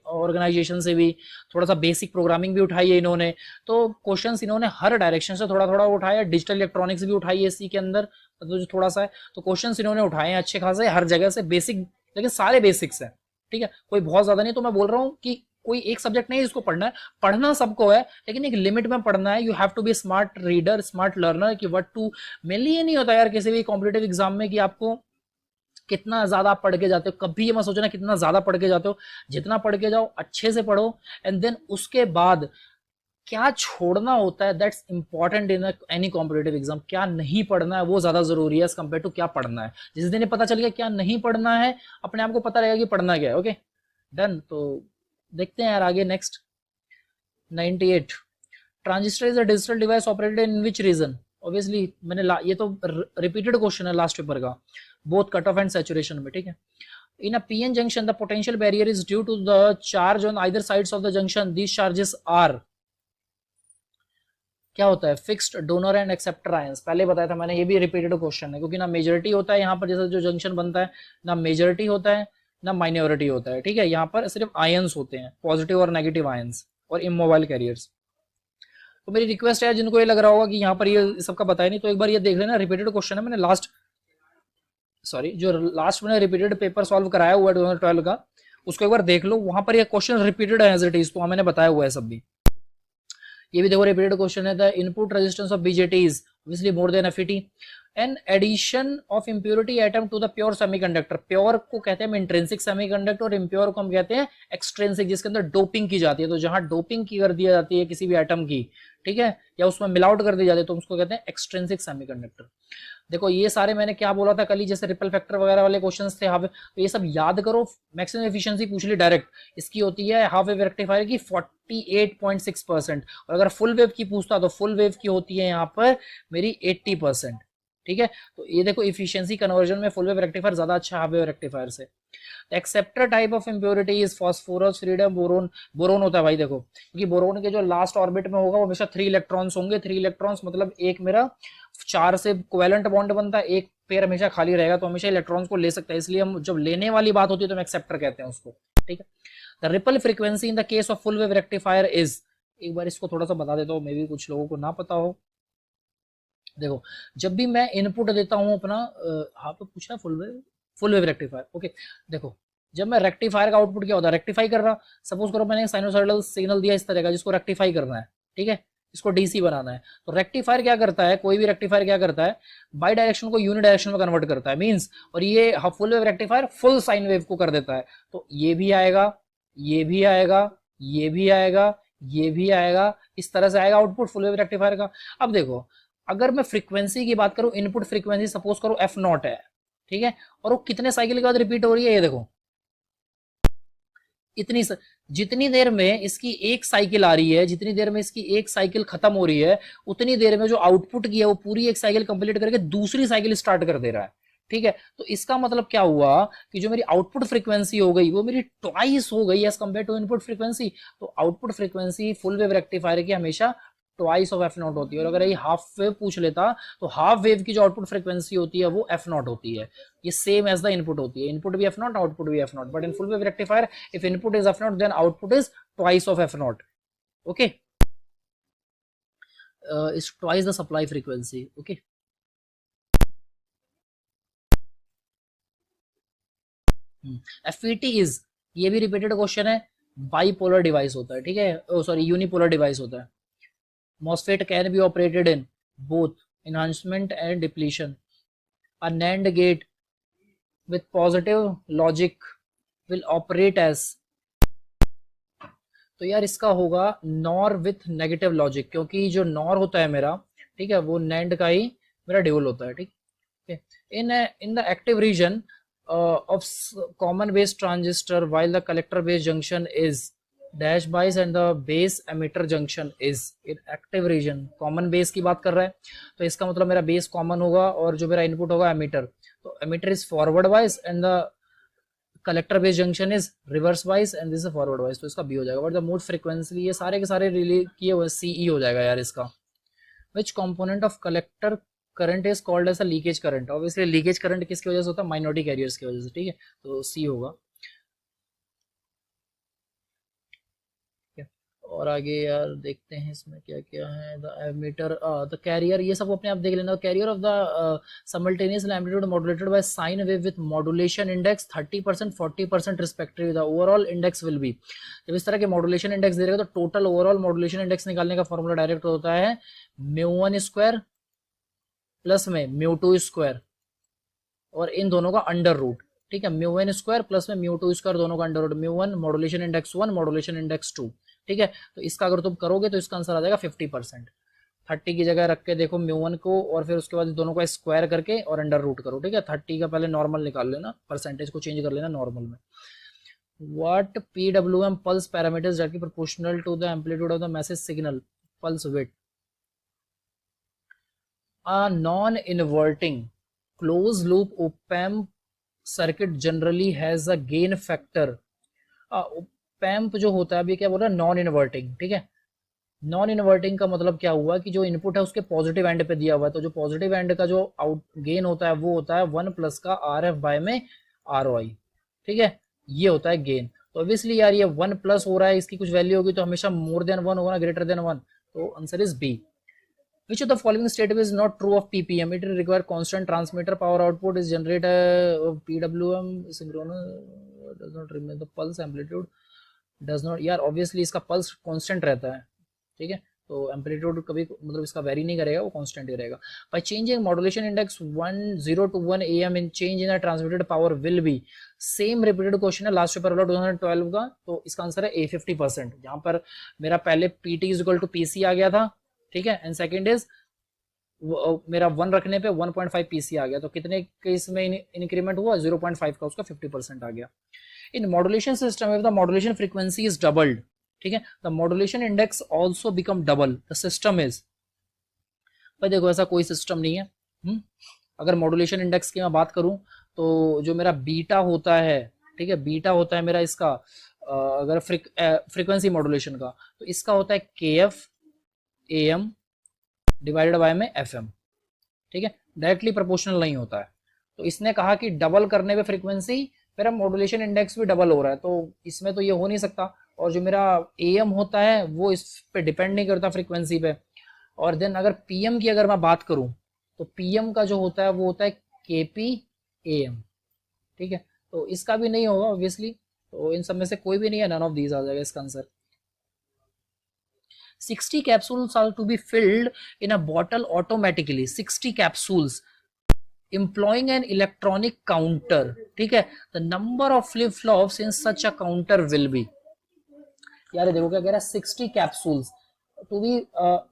ऑर्गेनाइजेशन से भी, थोड़ा सा बेसिक प्रोग्रामिंग भी उठाई है इन्होंने। तो क्वेश्चंस इन्होंने हर डायरेक्शन से थोड़ा थोड़ा उठाया, डिजिटल इलेक्ट्रॉनिक्स भी उठाई है इसी के अंदर, मतलब जो थोड़ा सा है, तो क्वेश्चंस इन्होंने उठाए हैं अच्छे खासे हर जगह से, बेसिक, लेकिन सारे बेसिक्स हैं, ठीक है, कोई बहुत ज्यादा नहीं। तो मैं बोल रहा हूँ कि कोई एक सब्जेक्ट नहीं जिसको पढ़ना है, पढ़ना सबको है, लेकिन एक लिमिट में पढ़ना है। You have to be smart reader, smart learner, कि व्हाट टू, मेनली ये नहीं होता यार किसी भी कॉम्पिटेटिव एग्जाम में कि आपको कितना ज्यादा आप पढ़ के जाते हो, कभी ये मत सोचना कितना ज्यादा पढ़ के जाते हो, जितना पढ़ के जाओ अच्छे से पढ़ो, एंड देन उसके बाद क्या छोड़ना होता है, that's important in any competitive exam. क्या नहीं पढ़ना है वो ज्यादा जरूरी है एज कम्पेयर टू क्या पढ़ना है। जिस दिन ये पता चल गया क्या नहीं पढ़ना है, अपने आप को पता रहेगा कि पढ़ना क्या है। Okay done. तो देखते हैं यार आगे next 98। Transistor is a digital device operated in which region. Obviously ये तो रिपीटेड क्वेश्चन है लास्ट पेपर का, both cut off and saturation में। ठीक है, in a pn junction the potential barrier is due to the charge on either sides of the junction, these charges are, क्या होता है, fixed donor and acceptor ions. पहले बताया था मैंने, ये भी रिपीटेड क्वेश्चन है क्योंकि ना मेजोरिटी होता है यहाँ पर, जैसे जो जंक्शन बनता है ना मेजोरिटी होता है ना माइनॉरिटी होता है। ठीक है, यहाँ पर सिर्फ आयंस होते हैं, पॉजिटिव और नेगेटिव आयंस और इमोबाइल कैरियर्स। तो मेरी रिक्वेस्ट है जिनको ये लग रहा होगा कि यहाँ पर ये सबका बताया नहीं, तो एक बार ये देख लेना, रिपीटेड क्वेश्चन है। मैंने लास्ट मैंने रिपीटेड पेपर सॉल्व कराया हुआ है 2012 का, उसको एक बार देख लो, वहां पर ये क्वेश्चन रिपीटेड है एज इट इज, तो मैंने बताया हुआ है सब भी। ये भी देखो रिपीटेड क्वेश्चन है, the input resistance of BJT is obviously more than FET, an addition of impurity atom to the pure semiconductor. Pure को कहते हैं इंट्रिंसिक सेमीकंडक्टर और इम्प्योर को हम कहते हैं एक्सट्रिंसिक, जिसके अंदर डोपिंग की जाती है। तो जहां डोपिंग की कर दी जाती है किसी भी एटम की, ठीक है, या उसमें मिलावट कर दी जाती है, तो उसको कहते हैं एक्सट्रिंसिक सेमीकंडक्टर। देखो ये सारे मैंने क्या बोला था कल ही, जैसे रिपल फैक्टर वगैरह वाले क्वेश्चंस थे हाफ, तो ये सब याद करो। मैक्सिमम एफिशिएंसी पूछ ली डायरेक्ट, इसकी होती है हाफ वेव रेक्टिफायर की 48.6%, और अगर फुल वेव की पूछता तो फुल वेव की होती है यहाँ पर मेरी 80%। ठीक है, तो ये देखो इफिशिएंसी कन्वर्जन में फुल वेव रेक्टिफायर ज्यादा अच्छा हाफ वेव रेक्टिफायर से। Acceptor type of impurity is phosphorus, freedom, boron. Boron होता है भाई देखो, क्योंकि बोरोन के जो लास्ट ऑर्बिट में होगा वो हमेशा 3 इलेक्ट्रॉन्स होंगे। 3 इलेक्ट्रॉन्स मतलब एक मेरा 4 से कोवेलेंट बॉन्ड बनता है, एक पेयर हमेशा खाली रहेगा, तो हमेशा इलेक्ट्रॉन्स को ले सकता है, इसलिए हम जब लेने वाली बात होती है तो हम एक्सेप्टर कहते हैं उसको। ठीक है, the ripple frequency in the case of full wave rectifier is, एक बार इसको थोड़ा सा बता देता हूँ, मे भी कुछ लोगों को ना पता हो। देखो जब भी मैं इनपुट देता हूं अपना, हाँ तो पूछना फुल वेव रेक्टिफायर। ओके देखो, जब मैं रेक्टिफायर का आउटपुट क्या होता है, रेक्टिफाई कर रहा, सपोज करो मैंने साइनोसॉइडल सिग्नल दिया इस तरह का जिसको रेक्टिफाई करना है, ठीक है, इसको डीसी बनाना है, तो रेक्टिफायर क्या करता है, कोई भी रेक्टिफायर क्या करता है, बाई डायरेक्शन को यूनि डायरेक्शन में कन्वर्ट करता है, मींस, और ये full wave rectifier full sine wave को कर देता है। तो ये भी आएगा, ये भी आएगा, ये भी आएगा, ये भी आएगा, इस तरह से आएगा आउटपुट फुल वेव रेक्टिफायर का। अब देखो अगर मैं फ्रीक्वेंसी की बात करूं, इनपुट फ्रीक्वेंसी सपोज करो f0 है, ठीक है, और वो कितने साइकिल के बाद रिपीट हो रही है, ये देखो इतनी जितनी देर में इसकी एक साइकिल आ रही है, जितनी देर में इसकी एक साइकिल खत्म हो रही है, उतनी देर में जो आउटपुट की है वो पूरी एक साइकिल कंप्लीट करके दूसरी साइकिल स्टार्ट कर दे रहा है। ठीक है, तो इसका मतलब क्या हुआ कि जो मेरी आउटपुट फ्रीक्वेंसी हो गई वो मेरी ट्वाइस हो गई as compared to input frequency. तो output frequency full wave rectifier की हमेशा ट्वाइस ऑफ f0 होती है, और अगर ये हाफ वेव पूछ लेता तो हाफ वेव की जो आउटपुट फ्रीक्वेंसी होती है वो f0 होती है, ये सेम एज द इनपुट होती है, इनपुट भी f0 आउटपुट भी f0, but in full wave rectifier if input is f0 then output is twice of f0। Okay, is twice the supply frequency. Okay, FET is, ये भी रिपीटेड क्वेश्चन है, बाइपोलर डिवाइस होता है, ठीक है, सॉरी यूनिपोलर डिवाइस होता है। MOSFET can be operated in both enhancement and depletion. A NAND gate with positive logic will operate as, तो यार इसका होगा NOR with negative logic, क्योंकि जो NOR होता है मेरा, ठीक है, वो NAND का ही मेरा ड्यूल होता है। ठीक है, in the active region of common base transistor while the collector base junction is dash bias and the base emitter junction is in active region. Common base की बात कर रहा है, तो इसका मतलब मेरा बेस कॉमन होगा और जो मेरा इनपुट होगा एमिटर, तो emitter is forward wise and the collector base junction is reverse wise and this is forward wise, तो इसका बी हो जाएगा। बट द मोड फ्रीक्वेंसी ये सारे के सारे रिले किए हुए सीई हो जाएगा यार इसका। Which component of collector current is called as a leakage current. Obviously leakage current किसकी वजह से होता है, माइनॉरिटी कैरियर्स की वजह से। ठीक है, तो सी होगा। और आगे यार देखते हैं इसमें क्या क्या है। द एमीटर, द कैरियर, ये सब अपने आप देख लेना। Carrier of the simultaneous amplitude modulated by sine wave with modulation index 30% 40% respectively, the overall index will be. जब इस तरह के मॉड्यूलेशन इंडेक्स दे रहेगा तो टोटल ओवरऑल मॉड्यूलेशन इंडेक्स निकालने का फॉर्मूला डायरेक्ट होता है μ1 स्क्वायर प्लस में μ2 स्क्वायर और इन दोनों का अंडर रूट। ठीक है, μ1 स्क्वायर प्लस में μ2 स्क्वायर दोनों का under root. μ1 modulation index 1, modulation index 2। ठीक है। तो इसका अगर तुम करोगे तो इसका आंसर आ जाएगा 50%। 30 की जगह रख के देखो म्यू1 को, और फिर उसके बाद दोनों को स्क्वायर करके और अंडर रूट करो, ठीक है। 30 का पहले नॉर्मल निकाल लेना, परसेंटेज को चेंज कर लेना नॉर्मल में। What PWM pulse parameter is directly proportional to the amplitude of the message signal pulse width? A non-inverting closed loop op-amp circuit generally has a gain factor। op-amp जो होता है, अभी क्या बोल रहा है, नॉन इन्वर्टिंग, ठीक है। नॉन इन्वर्टिंग का मतलब क्या हुआ कि जो इनपुट है उसके पॉजिटिव एंड पे दिया हुआ है, तो जो पॉजिटिव एंड का जो आउट गेन होता है वो होता है 1 प्लस का RF बाय में ROI, ठीक है। ये होता है गेन। तो ऑब्वियसली यार ये 1 प्लस हो रहा है, इसकी कुछ वैल्यू होगी तो हमेशा मोर देन 1 होगा ना, ग्रेटर देन 1, तो answer is B. Which of the following statement is not true of PPM? It require constant transmitter power output is generated of PWM synchronous does not remain the pulse amplitude does not, यार obviously इसका pulse constant रहता है, ठीक है। तो एम्पलीट्यूड कभी मतलब इसका वेरी नहीं करेगा, वो कांस्टेंट ही रहेगा। By changing modulation index 10 to 1 AM in change in the transmitted power will be, same repeated question है लास्ट पेपर वाला 2012 का, तो इसका आंसर है A 50%। जहां पर मेरा पहले PT is equal to PC आ गया था, ठीक है, एंड सेकंड इज मेरा 1 रखने पे 1.5 PC आ गया, तो कितने केस में इंक्रीमेंट हुआ, 0.5 का, उसका 50% आ गया। In modulation system if the modulation frequency is doubled, ठीक है, the modulation index also become double, the system is, भाई देखो ऐसा कोई सिस्टम नहीं है। अगर मॉड्यूलेशन इंडेक्स की मैं बात करूं तो जो मेरा बीटा होता है, ठीक है, बीटा होता है मेरा इसका अगर फ्रीक्वेंसी मॉड्यूलेशन का, तो इसका होता है KF AM डिवाइडेड बाय में FM, ठीक है, डायरेक्टली प्रोपोर्शनल नहीं होता है। तो इसने कहा कि डबल करने पे फ्रीक्वेंसी मेरा मॉड्यूलेशन इंडेक्स भी डबल हो रहा है, तो इसमें तो ये हो नहीं सकता। और जो मेरा AM होता है वो इस पे डिपेंड नहीं करता फ्रीक्वेंसी पे। और देन अगर PM की अगर मैं बात करूं तो PM का जो होता है वो होता है KP AM, ठीक है, तो इसका भी नहीं होगा ऑब्वियसली। तो इन सब में से कोई भी नहीं है, नन ऑफ दीज आ जाएगा इसका answer. 60 capsules are to be filled in a bottle automatically, 60 capsules employing an electronic counter, ठीक है, the number of flip flops in such a counter will be, यार देखो क्या कह रहा है, 60 capsules to be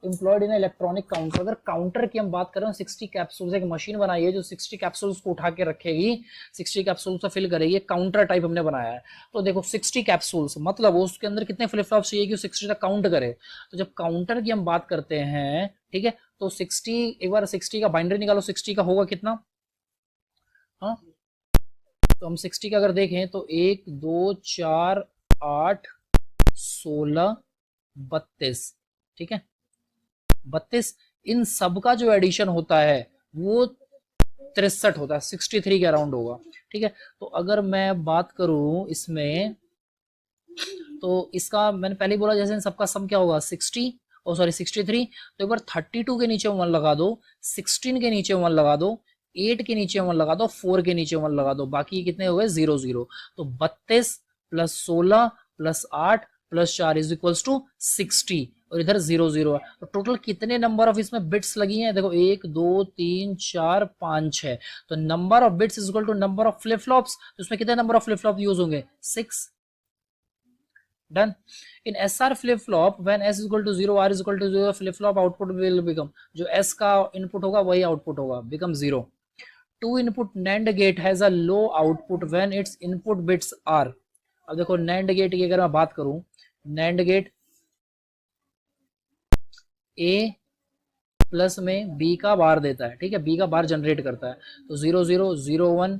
employed in electronic counter. अगर काउंटर की हम बात करें, 60 कैप्सूल्स, एक मशीन बनाई है जो 60 कैप्सूल्स को उठा के रखेगी, 60 कैप्सूल्स से फिल करेगी, काउंटर टाइप हमने बनाया है। तो देखो 60 कैप्सूल्स मतलब उसके अंदर कितने फ्लिप फ्लॉप्स चाहिए कि 60 तक काउंट करे। तो जब काउंटर की हम बात करते हैं, ठीक है, तो 60, एक बार 60 का बाइंडर निकालो, 60 का होगा कितना, हाँ, तो हम 60 का अगर देखें तो 1 2 4 8 16 32, ठीक है, 32, इन सब का जो एडिशन होता है वो 63 होता है, 63 के अराउंड होगा, ठीक है। तो अगर मैं बात करूं इसमें, तो इसका मैंने पहले ही बोला जैसे इन सबका सम क्या होगा 60, ओ सॉरी 63, तो एक बार 32 के नीचे 1 लगा दो, 16 के नीचे 1 लगा दो, 8 के नीचे 1 लगा दो, 4 के नीचे 1 लगा दो, बाकी कितने हो गए 0 0। तो 32 plus 16 plus 8 plus 4 is equals to 60, और इधर 0 0 है। तो टोटल कितने नंबर ऑफ इसमें बिट्स लगी हैं, देखो 1 2 3 4 5 6, तो number of bits is equal to number of flip flops, तो इसमें कितने number of flip flop use होंगे, 6, done. In SR flip flop when S is equal to 0 R is equal to 0 flip flop output will become, जो S का इनपुट होगा वही आउटपुट होगा, become 0। 2 input NAND gate has a low output when its input bits are. अब देखो NAND गेट की अगर मैं बात करूं, NANड गेट A प्लस में B का बार देता है, ठीक है, B का बार जनरेट करता है, तो 0 0 0 1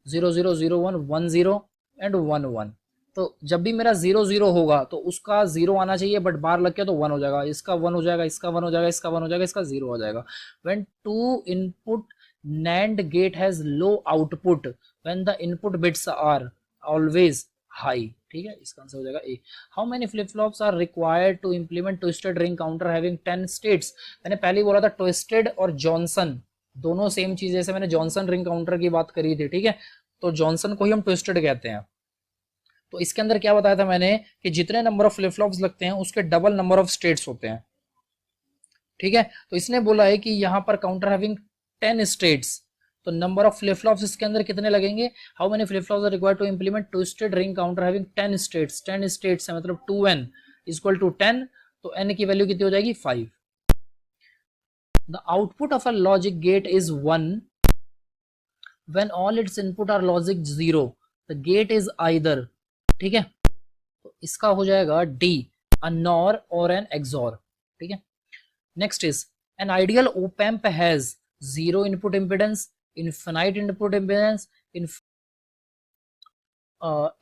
0 0 0 1 1 0 एंड 1 1। तो जब भी मेरा 0 0 होगा तो उसका 0 आना चाहिए, बट बार लग के तो 1 हो जाएगा, इसका 1 हो जाएगा, इसका 1 हो जाएगा, इसका 1 हो जाएगा, इसका 0 हो जाएगा। When 2 input NAND gate has low output when the input bits are always high, ठीक है, इसका आंसर हो जाएगा A. How many flip flops are required to implement twisted ring counter having 10 states. मैंने पहले ही बोला था ट्विस्टेड और जॉनसन दोनों सेम चीज, जैसे मैंने जॉनसन रिंग काउंटर की बात करी थी, ठीक है, तो जॉनसन को ही हम ट्विस्टेड कहते हैं। तो इसके अंदर क्या बताया था मैंने कि जितने नंबर ऑफ फ्लिप फ्लॉप्स लगते हैं उसके डबल नंबर ऑफ स्टेट्स होते हैं, ठीक है। तो इसने बोला है कि यहाँ पर काउंटर हैविंग 10 स्टेट्स, तो नंबर ऑफ फ्लिप फ्लॉप्स इसके अंदर कितने लगेंगे, how many flip flops are required to implement twisted ring counter having 10 states, 10 states है मतलब 2n इक्वल टू 10, तो n की वैल्यू कितनी हो जाएगी 5। The output of a logic gate is 1 when all its input are logic 0, the gate is either, ठीक है, तो इसका हो जाएगा डी, अ नॉर और एन एक्सॉर, ठीक है। Next is an ideal op amp has zero input impedance, infinite input impedance,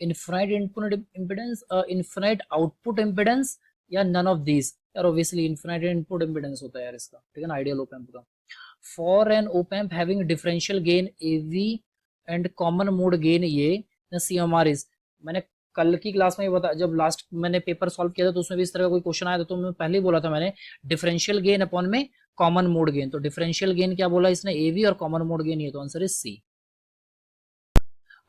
infinite input impedance, infinite output impedance, या नन ऑफ दीज। यार ऑब्वियसली इनफिनाइट इनपुट इम्पिडेंस होता है यार इसका, ठीक है ना, आइडियल ओप एम्प का। For an op amp having differential gain AV and common mode gain ये CMR इज, मैंने कल की क्लास में बता, जब लास्ट मैंने पेपर सॉल्व किया था तो उसमें भी इस तरह का कोई क्वेश्चन आया था, तो मैं पहले ही बोला था मैंने डिफरेंशियल गेन अपॉन में कॉमन मोड गेन, तो डिफरेंशियल गेन क्या बोला इसने एवी और कॉमन मोड गेन ये, तो answer is C.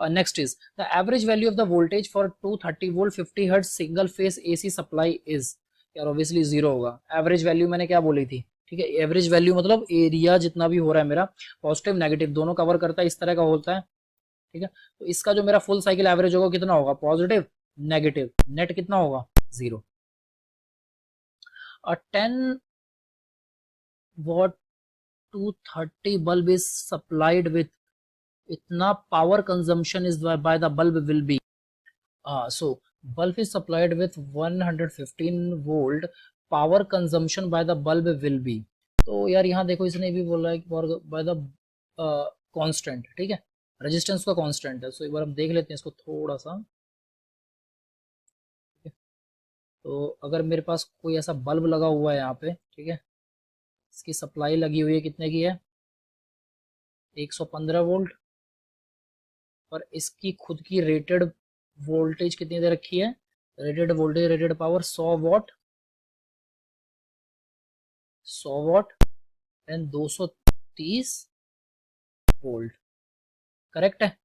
Next is the average value of the voltage for 230 volt 50 hertz single phase AC supply is, यार ऑब्वियसली जीरो होगा। एवरेज वैल्यू मैंने क्या बोली थी, ठीक है, एवरेज वैल्यू मतलब एरिया जितना भी हो रहा है मेरा, पॉजिटिव नेगेटिव दोनों कवर करता है, इस तरह का होता है, ठीक है। तो इसका जो मेरा फुल साइकिल एवरेज होगा कितना होगा, पॉजिटिव नेगेटिव, नेट कितना होगा 0। 10 watt 230 bulb is supplied with, इतना power consumption is by the bulb will be, so bulb is supplied with 115 volt, power consumption by the bulb will be. तो यार यहाँ देखो इसने भी बोला है कि बाय द कांस्टेंट, ठीक है, रेजिस्टेंस का कांस्टेंट है। सो एक बार हम देख लेते हैं इसको थोड़ा सा, ठीक है। तो अगर मेरे पास कोई ऐसा बल्ब लगा हुआ है यहाँ पे, ठीक है, इसकी सप्लाई लगी हुई है, कितने की है 115 वोल्ट, और इसकी खुद की रेटेड वोल्टेज कितनी दे रखी है, rated voltage rated power 100 what, 100 what and 230 volt, correct है।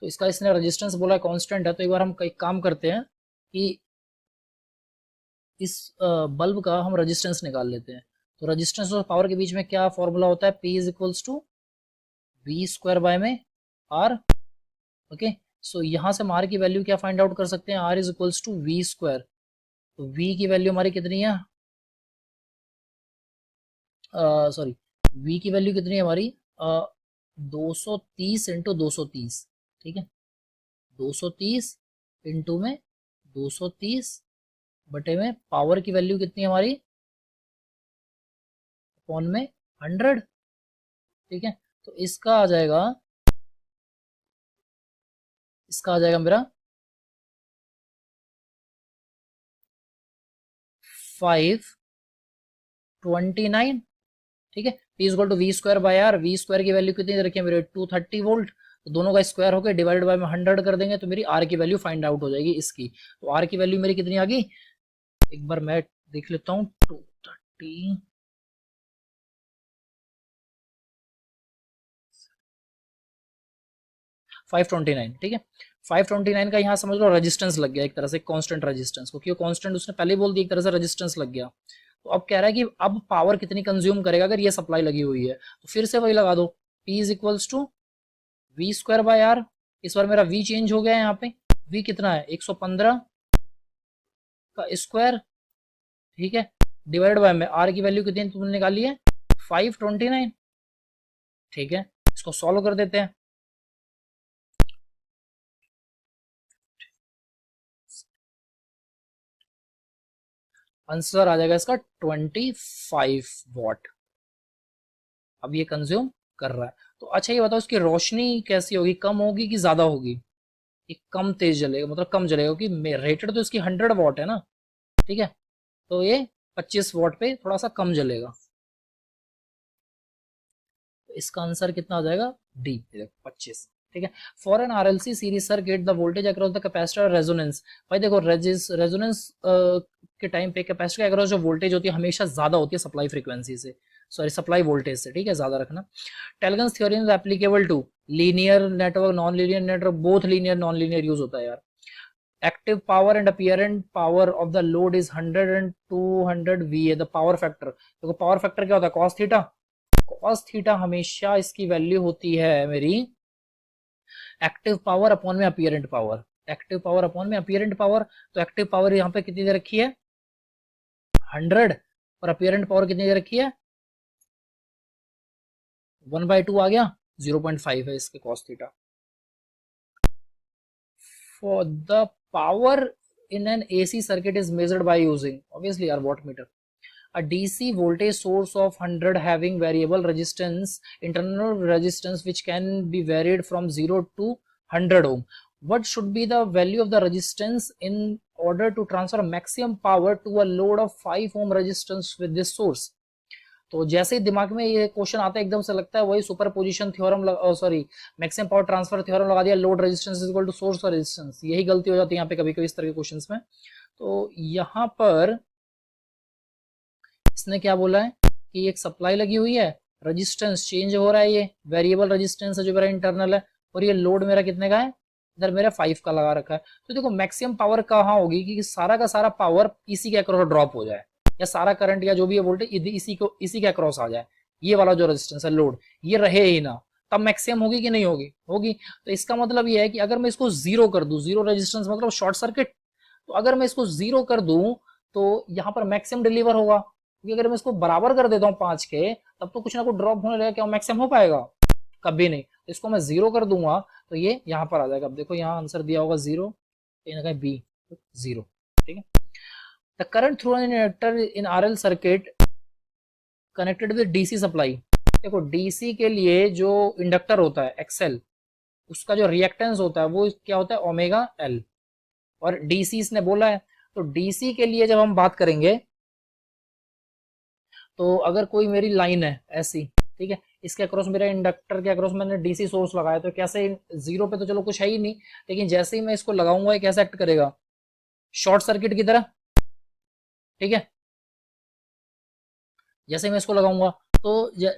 तो इसका इसने रेजिस्टेंस बोला है कांस्टेंट है, तो एक बार हम कई काम करते हैं कि इस बल्ब का हम रेजिस्टेंस निकाल लेते हैं। तो रेजिस्टेंस और पावर के बीच में क्या फॉर्मूला होता है, P is equals to V square by में आर, ओके। सो यहाँ से हम आर की वैल्यू क्या फाइंड आउट कर सकते हैं, R is equals to V square, तो वी की वैल्यू हमारी कितनी है, सॉरी वी की वैल्यू कितनी है हमारी 230 इंटू 230, ठीक है, 230 इंटू में 230 बटे में पावर की वैल्यू कितनी है हमारी अपॉन में 100, ठीक है। तो इसका आ जाएगा मेरा 529, ठीक है। P equal to V square by R, V square की वैल्यू कितनी दे रखी है मेरे 230 वोल्ट, तो दोनों का स्क्वायर होकर डिवाइडेड बाय में 100 कर देंगे तो मेरी आर की वैल्यू फाइंड आउट हो जाएगी इसकी। तो आर की वैल्यू मेरी कितनी आ गई, एक बार मैं देख लेता हूँ, 230 529, ठीक है। 529 का यहाँ समझ लो रेजिस्टेंस लग गया एक तरह से, कांस्टेंट रेजिस्टेंस, क्योंकि कांस्टेंट उसने पहले बोल दिया, एक तरह से रेजिस्टेंस लग गया। तो अब कह रहा है कि अब पावर कितनी कंज्यूम करेगा अगर ये सप्लाई लगी हुई है, तो फिर से वही लगा दो, P is equals to V square by R. इस बार मेरा V चेंज हो गया है, यहाँ पे V कितना है 115 का स्क्वायर, ठीक है, डिवाइड बाय में आर की वैल्यू कितनी तुमने निकाली है 529, ठीक है। इसको सॉल्व कर देते हैं, आंसर आ जाएगा इसका 25 वॉट। अब ये कंज्यूम कर रहा है। तो अच्छा ये बताओ इसकी रोशनी कैसी होगी, कम होगी कि ज्यादा होगी, ये कम तेज जलेगा, मतलब कम जलेगा, क्योंकि रेटेड तो इसकी 100 वॉट है ना, ठीक है, तो ये 25 वॉट पे थोड़ा सा कम जलेगा। तो इसका आंसर कितना आ जाएगा डी, 25, ठीक है। For an RLC series circuit the voltage across the capacitor resonance, भाई देखो रेजोनेंस के टाइम पे कैपेसिटर के अक्रॉस जो वोल्टेज होती है हमेशा ज्यादा होती है सप्लाई फ्रीक्वेंसी से, सॉरी सप्लाई वोल्टेज से, ठीक है, ज्यादा रखना। Tellegen's theorem is applicable to linear network, non linear network, both linear non linear use होता है यार। Active power and apparent power of the load is 100 and 200 VA, the power factor, देखो पावर फैक्टर क्या होता है cos थीटा, कॉस थीटा हमेशा इसकी वैल्यू होती है मेरी एक्टिव पावर अपॉन में अपीयरेंट पावर, एक्टिव पावर अपॉन में अपीयरेंट पावर। तो एक्टिव पावर यहाँ पे कितनी दे रखी है 100 और अपीयरेंट पावर कितनी दे रखी है 1/2 आ गया 0.5 है इसके cos theta. For the power in an AC circuit is measured by using obviously our wattmeter. A DC voltage source of 100 having variable resistance, internal resistance which can be varied from 0 to 100 ohm. What should be the value of the resistance in order to transfer maximum power to a load of 5 ohm resistance with this source? तो जैसे ही दिमाग में ये क्वेश्चन आता है एकदम से लगता है वही superposition theorem, sorry maximum power transfer theorem लगा दिया, load resistance is equal to source resistance. यही गलती हो जाती है यहाँ पे कभी कभी इस तरह के क्वेश्चंस में। तो यहाँ पर इसने क्या बोला है कि एक सप्लाई लगी हुई है, रेजिस्टेंस चेंज हो रहा है, ये वेरिएबल रेजिस्टेंस है जो मेरा इंटरनल है, और ये लोड मेरा कितने का है इधर मेरा 5 का लगा रखा है। तो देखो मैक्सिमम पावर कहाँ होगी कि सारा का सारा पावर इसी के अक्रॉस ड्रॉप हो जाए, या सारा करंट या जो भी है वोल्टेज इसी के अक्रॉस आ जाए, ये वाला जो रेजिस्टेंस है लोड ये रहे ही ना, तब मैक्सिमम होगी कि नहीं होगी, होगी। तो इसका मतलब ये है कि अगर मैं इसको जीरो कर दूं, जीरो रेजिस्टेंस मतलब शॉर्ट सर्किट, तो अगर मैं इसको जीरो कर दूं तो यहाँ पर मैक्सिमम डिलीवर होगा, क्योंकि अगर मैं इसको बराबर कर देता हूँ 5 के तब तो कुछ ना कुछ ड्रॉप होने लगेगा, क्या मैक्सिमम हो पाएगा कभी नहीं। तो इसको मैं जीरो कर दूंगा तो ये यहाँ पर आ जाएगा। अब देखो यहाँ आंसर दिया होगा 0, बी 0, ठीक है। The current through an inductor in RL circuit connected with DC supply। देखो DC के लिए जो इंडक्टर होता है XL, उसका जो रिएक्टेंस होता है वो क्या होता है ओमेगा L, और DC इसने बोला है। तो DC के लिए जब हम बात करेंगे तो अगर कोई मेरी लाइन है ऐसी, ठीक है, इसके अक्रॉस मेरा इंडक्टर के अक्रॉस मैंने DC सोर्स लगाया, तो कैसे जीरो पे तो चलो कुछ है ही नहीं, लेकिन जैसे ही मैं इसको लगाऊंगा ये कैसे एक्ट करेगा शॉर्ट सर्किट की तरह, ठीक है। जैसे मैं इसको लगाऊंगा तो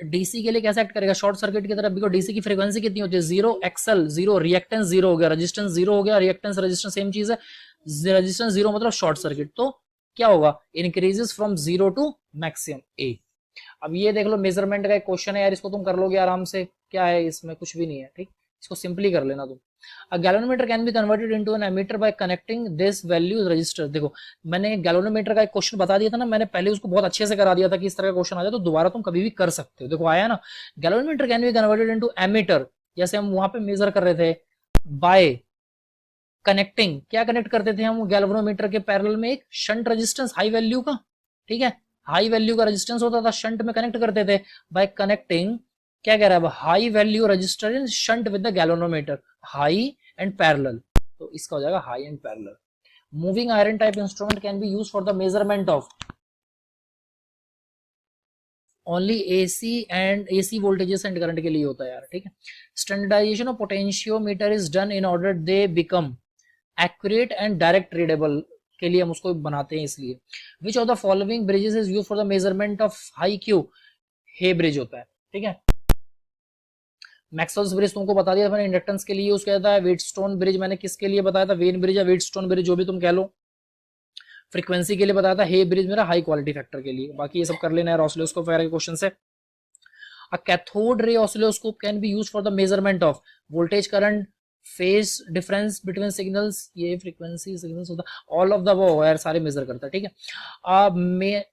डीसी के लिए कैसे एक्ट करेगा शॉर्ट सर्किट की तरह, बिकॉज डीसी की फ्रीक्वेंसी कितनी होती है 0, एक्सएल 0, रिएक्टेंस 0 हो गया, रेजिस्टेंस 0 हो गया, रिएक्टेंस रेजिस्टेंस सेम चीज है, रेजिस्टेंस 0 मतलब शॉर्ट सर्किट। तो क्या होगा increases from 0 to maximum a. अब ये देख लो मेजरमेंट का एक क्वेश्चन है यार, इसको तुम कर लोगे आराम से, क्या है इसमें कुछ भी नहीं है, ठीक, इसको सिंपली कर लेना तुम। A galvanometer can be converted into an ammeter by connecting this value register। देखो मैंने गैल्वेनोमीटर का एक क्वेश्चन बता दिया था ना, मैंने पहले उसको बहुत अच्छे से करा दिया था कि इस तरह का क्वेश्चन आ जाए तो दोबारा तुम कभी भी कर सकते हो। देखो आया ना, galvanometer can be converted into ammeter, जैसे हम वहां पे मेजर कर रहे थे बाय कनेक्टिंग, क्या कनेक्ट करते थे हम गैल्वेनोमीटर के पैरेलल में एक शंट रेजिस्टेंस हाई वैल्यू का, ठीक है, हाई वैल्यू का रेजिस्टेंस होता था, शंट में कनेक्ट करते थे बाय कनेक्टिंग, क्या कह रहा है high value resistor in shunt with the galvanometer, high and parallel, तो इसका हो जाएगा high and parallel. Moving iron type instrument can be used for the measurement of only AC voltages and current के लिए होता है यार, ठीक है। Standardisation of potentiometer is done in order they become accurate and direct readable के लिए हम उसको बनाते हैं इसलिए। Which of the following bridges is used for the measurement of high Q, Hay bridge होता है, ठीक है। मैक्सवेल्स ब्रिज तुमको बता दिया था मैंने इंडक्टेंस के लिए यूज किया था, व्हीटस्टोन ब्रिज मैंने किसके लिए बताया था, वेन ब्रिज या व्हीटस्टोन ब्रिज जो भी तुम कह लो, फ्रीक्वेंसी के लिए बताया था, हे ब्रिज मेरा हाई क्वालिटी फैक्टर के लिए। बाकी ये सब कर लेना है ऑसिलोस्कोप वगैरह के क्वेश्चन से। A cathode ray oscilloscope can be used for the measurement of voltage current phase difference between signals, ये फ्रीक्वेंसी सिग्नल्स होता है, ऑल ऑफ द वो यार सारे मेजर करता है, ठीक है।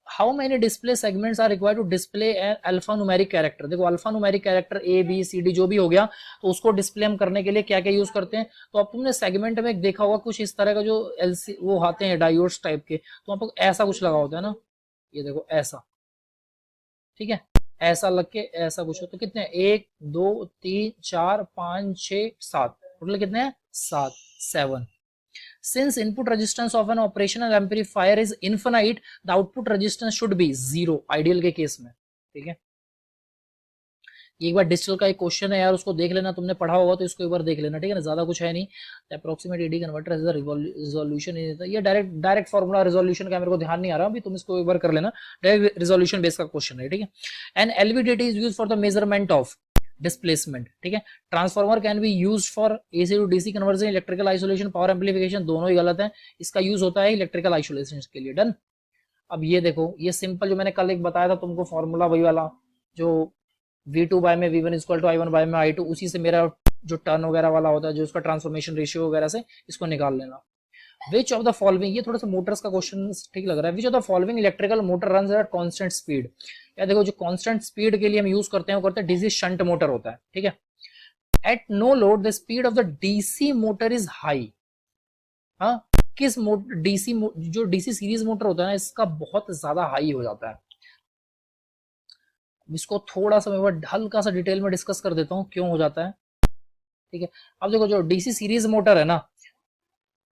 How many display segments are required to display alpha numeric character. देखो alpha numeric character A B C D जो भी हो गया, तो उसको डिस्प्ले हम करने के लिए क्या क्या यूज करते हैं। तो अब तुमने सेगमेंट में देखा होगा कुछ इस तरह का जो एलसी वो आते हैं डायोड्स टाइप के, तो आपको ऐसा कुछ लगा होता है ना, ये देखो ऐसा, ठीक है, ऐसा लग के ऐसा कुछ हो, तो कितने 1 2 3 4 5 6 7 टोटल कितने हैं 7। Since input resistance of an operational amplifier is infinite, the output resistance should be 0 ideal के केस में, ठीक है। एक बार डिजिटल का एक क्वेश्चन है यार, उसको देख लेना, तुमने पढ़ा होगा तो इसको एक बार देख लेना, ठीक है ना, ज्यादा कुछ है नहीं। Approximate AD converter as resolution, ये डायरेक्ट फॉर्मूला रिजोल्यूशन का मेरे को ध्यान नहीं आ रहा अभी, तुम इसको एक बार कर लेना, डायरेक्ट रिजोल्यूशन बेस का क्वेश्चन है, ठीक है। And LVDT is used for the measurement of displacement, ठीक है। Transformer can be used for AC to DC conversion, electrical isolation, power amplification, दोनों ही गलत है, इसका यूज होता है इलेक्ट्रिकल आइसोलेशन के लिए। डन। अब ये देखो ये सिंपल जो मैंने कल एक बताया था तुमको फॉर्मूला, वही वाला जो V2 बाय में V1 equal to I1 bye में I2, उसी से मेरा जो टर्न वगैरह वाला होता है, जो उसका ट्रांसफॉर्मेशन रेशियो वगैरह से इसको निकाल लेना। विच ऑफ द फॉलोइंग, ये थोड़ा सा मोटर्स का क्वेश्चन ठीक लग रहा है। Which of the following electrical motor runs at constant speed. या देखो जो कांस्टेंट स्पीड के लिए हम यूज करते हैं वो करते हैं डीसी शंट मोटर होता है, ठीक है। At no load the speed of the DC motor is high. हाँ, किस डीसी जो डीसी सीरीज मोटर होता है ना, इसका बहुत ज्यादा हाई हो जाता है। इसको थोड़ा सा मैं हल्का सा डिटेल में डिस्कस कर देता हूं क्यों हो जाता है, ठीक है। अब देखो जो डीसी सीरीज मोटर है ना,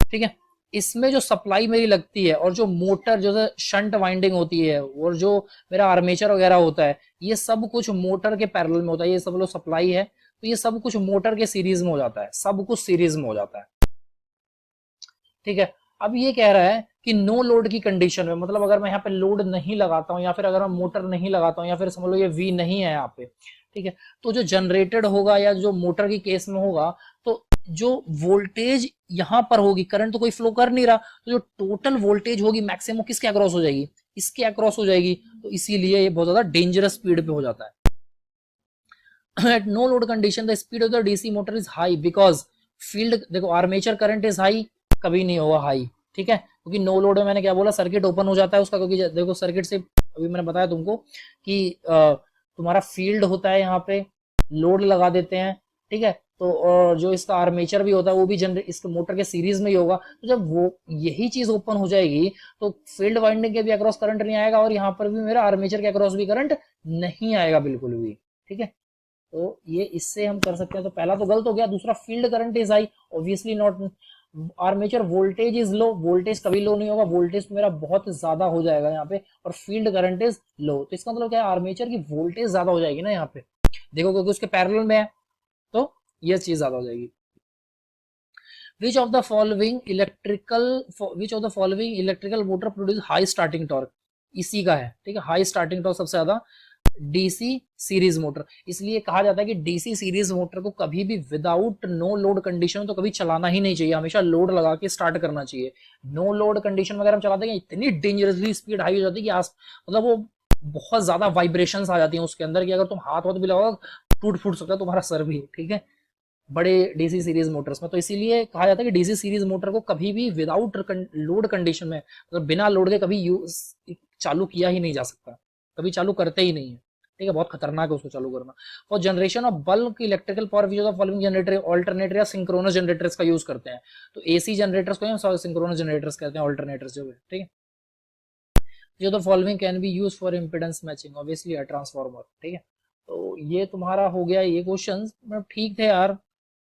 ठीक है, इसमें जो सप्लाई मेरी लगती है और जो मोटर जो शंट वाइंडिंग होती है और जो मेरा आर्मेचर वगैरह होता है, ये सब कुछ मोटर के पैरेलल में होता है। ये सब लोग सप्लाई है तो ये सब कुछ मोटर के सीरीज में हो जाता है, सब कुछ सीरीज में हो जाता है, ठीक है। अब ये कह रहा है कि नो लोड की कंडीशन में, मतलब अगर मैं यहाँ पे लोड नहीं लगाता हूँ या फिर अगर मैं मोटर नहीं लगाता हूँ या फिर समझ लो ये वी नहीं है यहाँ पे, ठीक है, तो जो जनरेटेड होगा या जो मोटर की केस में होगा, तो जो वोल्टेज यहाँ पर होगी, करंट तो कोई फ्लो कर नहीं रहा, तो जो टोटल वोल्टेज होगी मैक्सिमम किसके अक्रॉस हो जाएगी, इसके अक्रॉस हो जाएगी। तो इसीलिए ये बहुत ज्यादा डेंजरस स्पीड पे हो जाता है। At no load condition the speed of the DC motor is high because field, देखो आर्मेचर करंट इज हाई, कभी नहीं होगा हाई, ठीक है, क्योंकि नो लोड में मैंने क्या बोला, सर्किट ओपन हो जाता है उसका, क्योंकि देखो सर्किट से अभी मैंने बताया तुमको कि तुम्हारा फील्ड होता है, यहाँ पे लोड लगा देते हैं, ठीक है, तो जो इसका आर्मेचर भी होता है वो भी जनरेट इसके मोटर के सीरीज में ही होगा। तो जब वो यही चीज ओपन हो जाएगी तो फील्ड वाइंडिंग के भी अक्रॉस करंट नहीं आएगा और यहाँ पर भी मेरा आर्मेचर के अक्रॉस भी करंट नहीं आएगा बिल्कुल भी, ठीक है। तो ये इससे हम कर सकते हैं। तो पहला तो गलत हो गया। दूसरा, field current is high, obviously not. Armature voltage is low, voltage कभी लो नहीं होगा, वोल्टेज मेरा बहुत ज्यादा हो जाएगा यहाँ पे, और फील्ड करंट इज लो, तो इसका मतलब क्या है, आर्मेचर की वोल्टेज ज्यादा हो जाएगी ना यहाँ पे, देखो क्योंकि उसके पैरेलल में है, तो ये चीज ज्यादा हो जाएगी। विच of the following electrical motor produce high starting torque, इसी का है, ठीक है, हाई स्टार्टिंग टॉर्क सबसे ज्यादा डीसी सीरीज मोटर। इसलिए कहा जाता है कि डीसी सीरीज मोटर को कभी भी विदाउट नो लोड कंडीशन तो कभी चलाना ही नहीं चाहिए, हमेशा लोड लगा के स्टार्ट करना चाहिए। नो लोड कंडीशन में अगर हम चलाते हैं इतनी डेंजरसली स्पीड हाई हो जाती है कि मतलब वो बहुत ज्यादा वाइब्रेशंस आ जाती हैं उसके अंदर, कि अगर तुम हाथ भी लगाओ टूट फूट सकता है तुम्हारा सर भी, ठीक है, बड़े डीसी सीरीज मोटर्स में। तो इसीलिए कहा जाता है कि डीसी सीरीज मोटर को कभी भी विदाउट लोड कंडीशन में, मतलब बिना लोड के कभी यूज चालू किया ही नहीं जा सकता, कभी चालू करते ही नहीं है, ठीक है, बहुत खतरनाक है उसको चालू करना। और generation of bulk electrical power वीज ऑफ फॉलोइंग जनरेटर ऑल्टरनेटर या सिंक्रोनस जनरेटर्स का यूज करते हैं। तो एसी जनरेटर्स को हम सिंक्रोनस जनरेटर्स कहते हैं, ऑल्टरनेटर्स जो है, ठीक है। जो the following can be use for impedance matching, obviously a transformer, ठीक है। तो ये तुम्हारा हो गया ये क्वेश्चन, मतलब ठीक थे यार,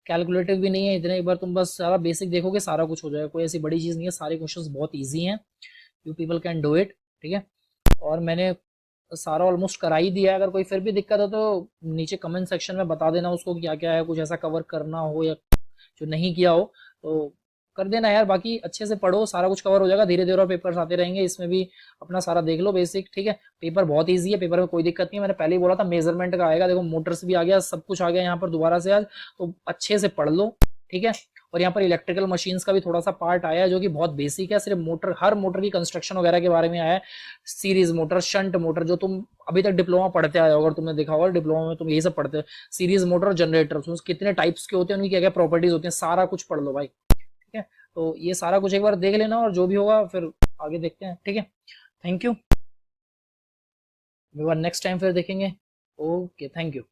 कैलकुलेटिव भी नहीं है इतने, एक बार तुम बस सारा बेसिक देखोगे सारा कुछ हो जाएगा, कोई ऐसी बड़ी चीज नहीं है, सारे क्वेश्चंस बहुत इजी हैं, you people can do it, ठीक है। और मैंने सारा ऑलमोस्ट करा ही दिया है, अगर कोई फिर भी दिक्कत हो तो नीचे कमेंट सेक्शन में बता देना उसको क्या क्या है, कुछ ऐसा कवर करना हो या जो नहीं किया हो तो कर देना यार। बाकी अच्छे से पढ़ो, सारा कुछ कवर हो जाएगा, धीरे धीरे और पेपर्स आते रहेंगे, इसमें भी अपना सारा देख लो बेसिक, ठीक है। पेपर बहुत ईजी है, पेपर में कोई दिक्कत नहीं है, मैंने पहले ही बोला था मेजरमेंट का आएगा, देखो मोटर्स भी आ गया, सब कुछ आ गया यहाँ पर दोबारा से आज, तो अच्छे से पढ़ लो, ठीक है। और यहाँ पर इलेक्ट्रिकल मशीन्स का भी थोड़ा सा पार्ट आया है जो कि बहुत बेसिक है, सिर्फ मोटर, हर मोटर की कंस्ट्रक्शन वगैरह के बारे में आया है, सीरीज मोटर, शंट मोटर, जो तुम अभी तक डिप्लोमा पढ़ते आए हो, अगर तुमने देखा होगा डिप्लोमा में तुम यही सब पढ़ते हो, सीरीज मोटर और जनरेटर कितने टाइप्स के होते हैं, उनकी क्या क्या प्रॉपर्टीज होती हैं, सारा कुछ पढ़ लो भाई, ठीक है। तो ये सारा कुछ एक बार देख लेना और जो भी होगा फिर आगे देखते हैं, ठीक है। थैंक यू, नेक्स्ट टाइम फिर देखेंगे। Okay, thank you.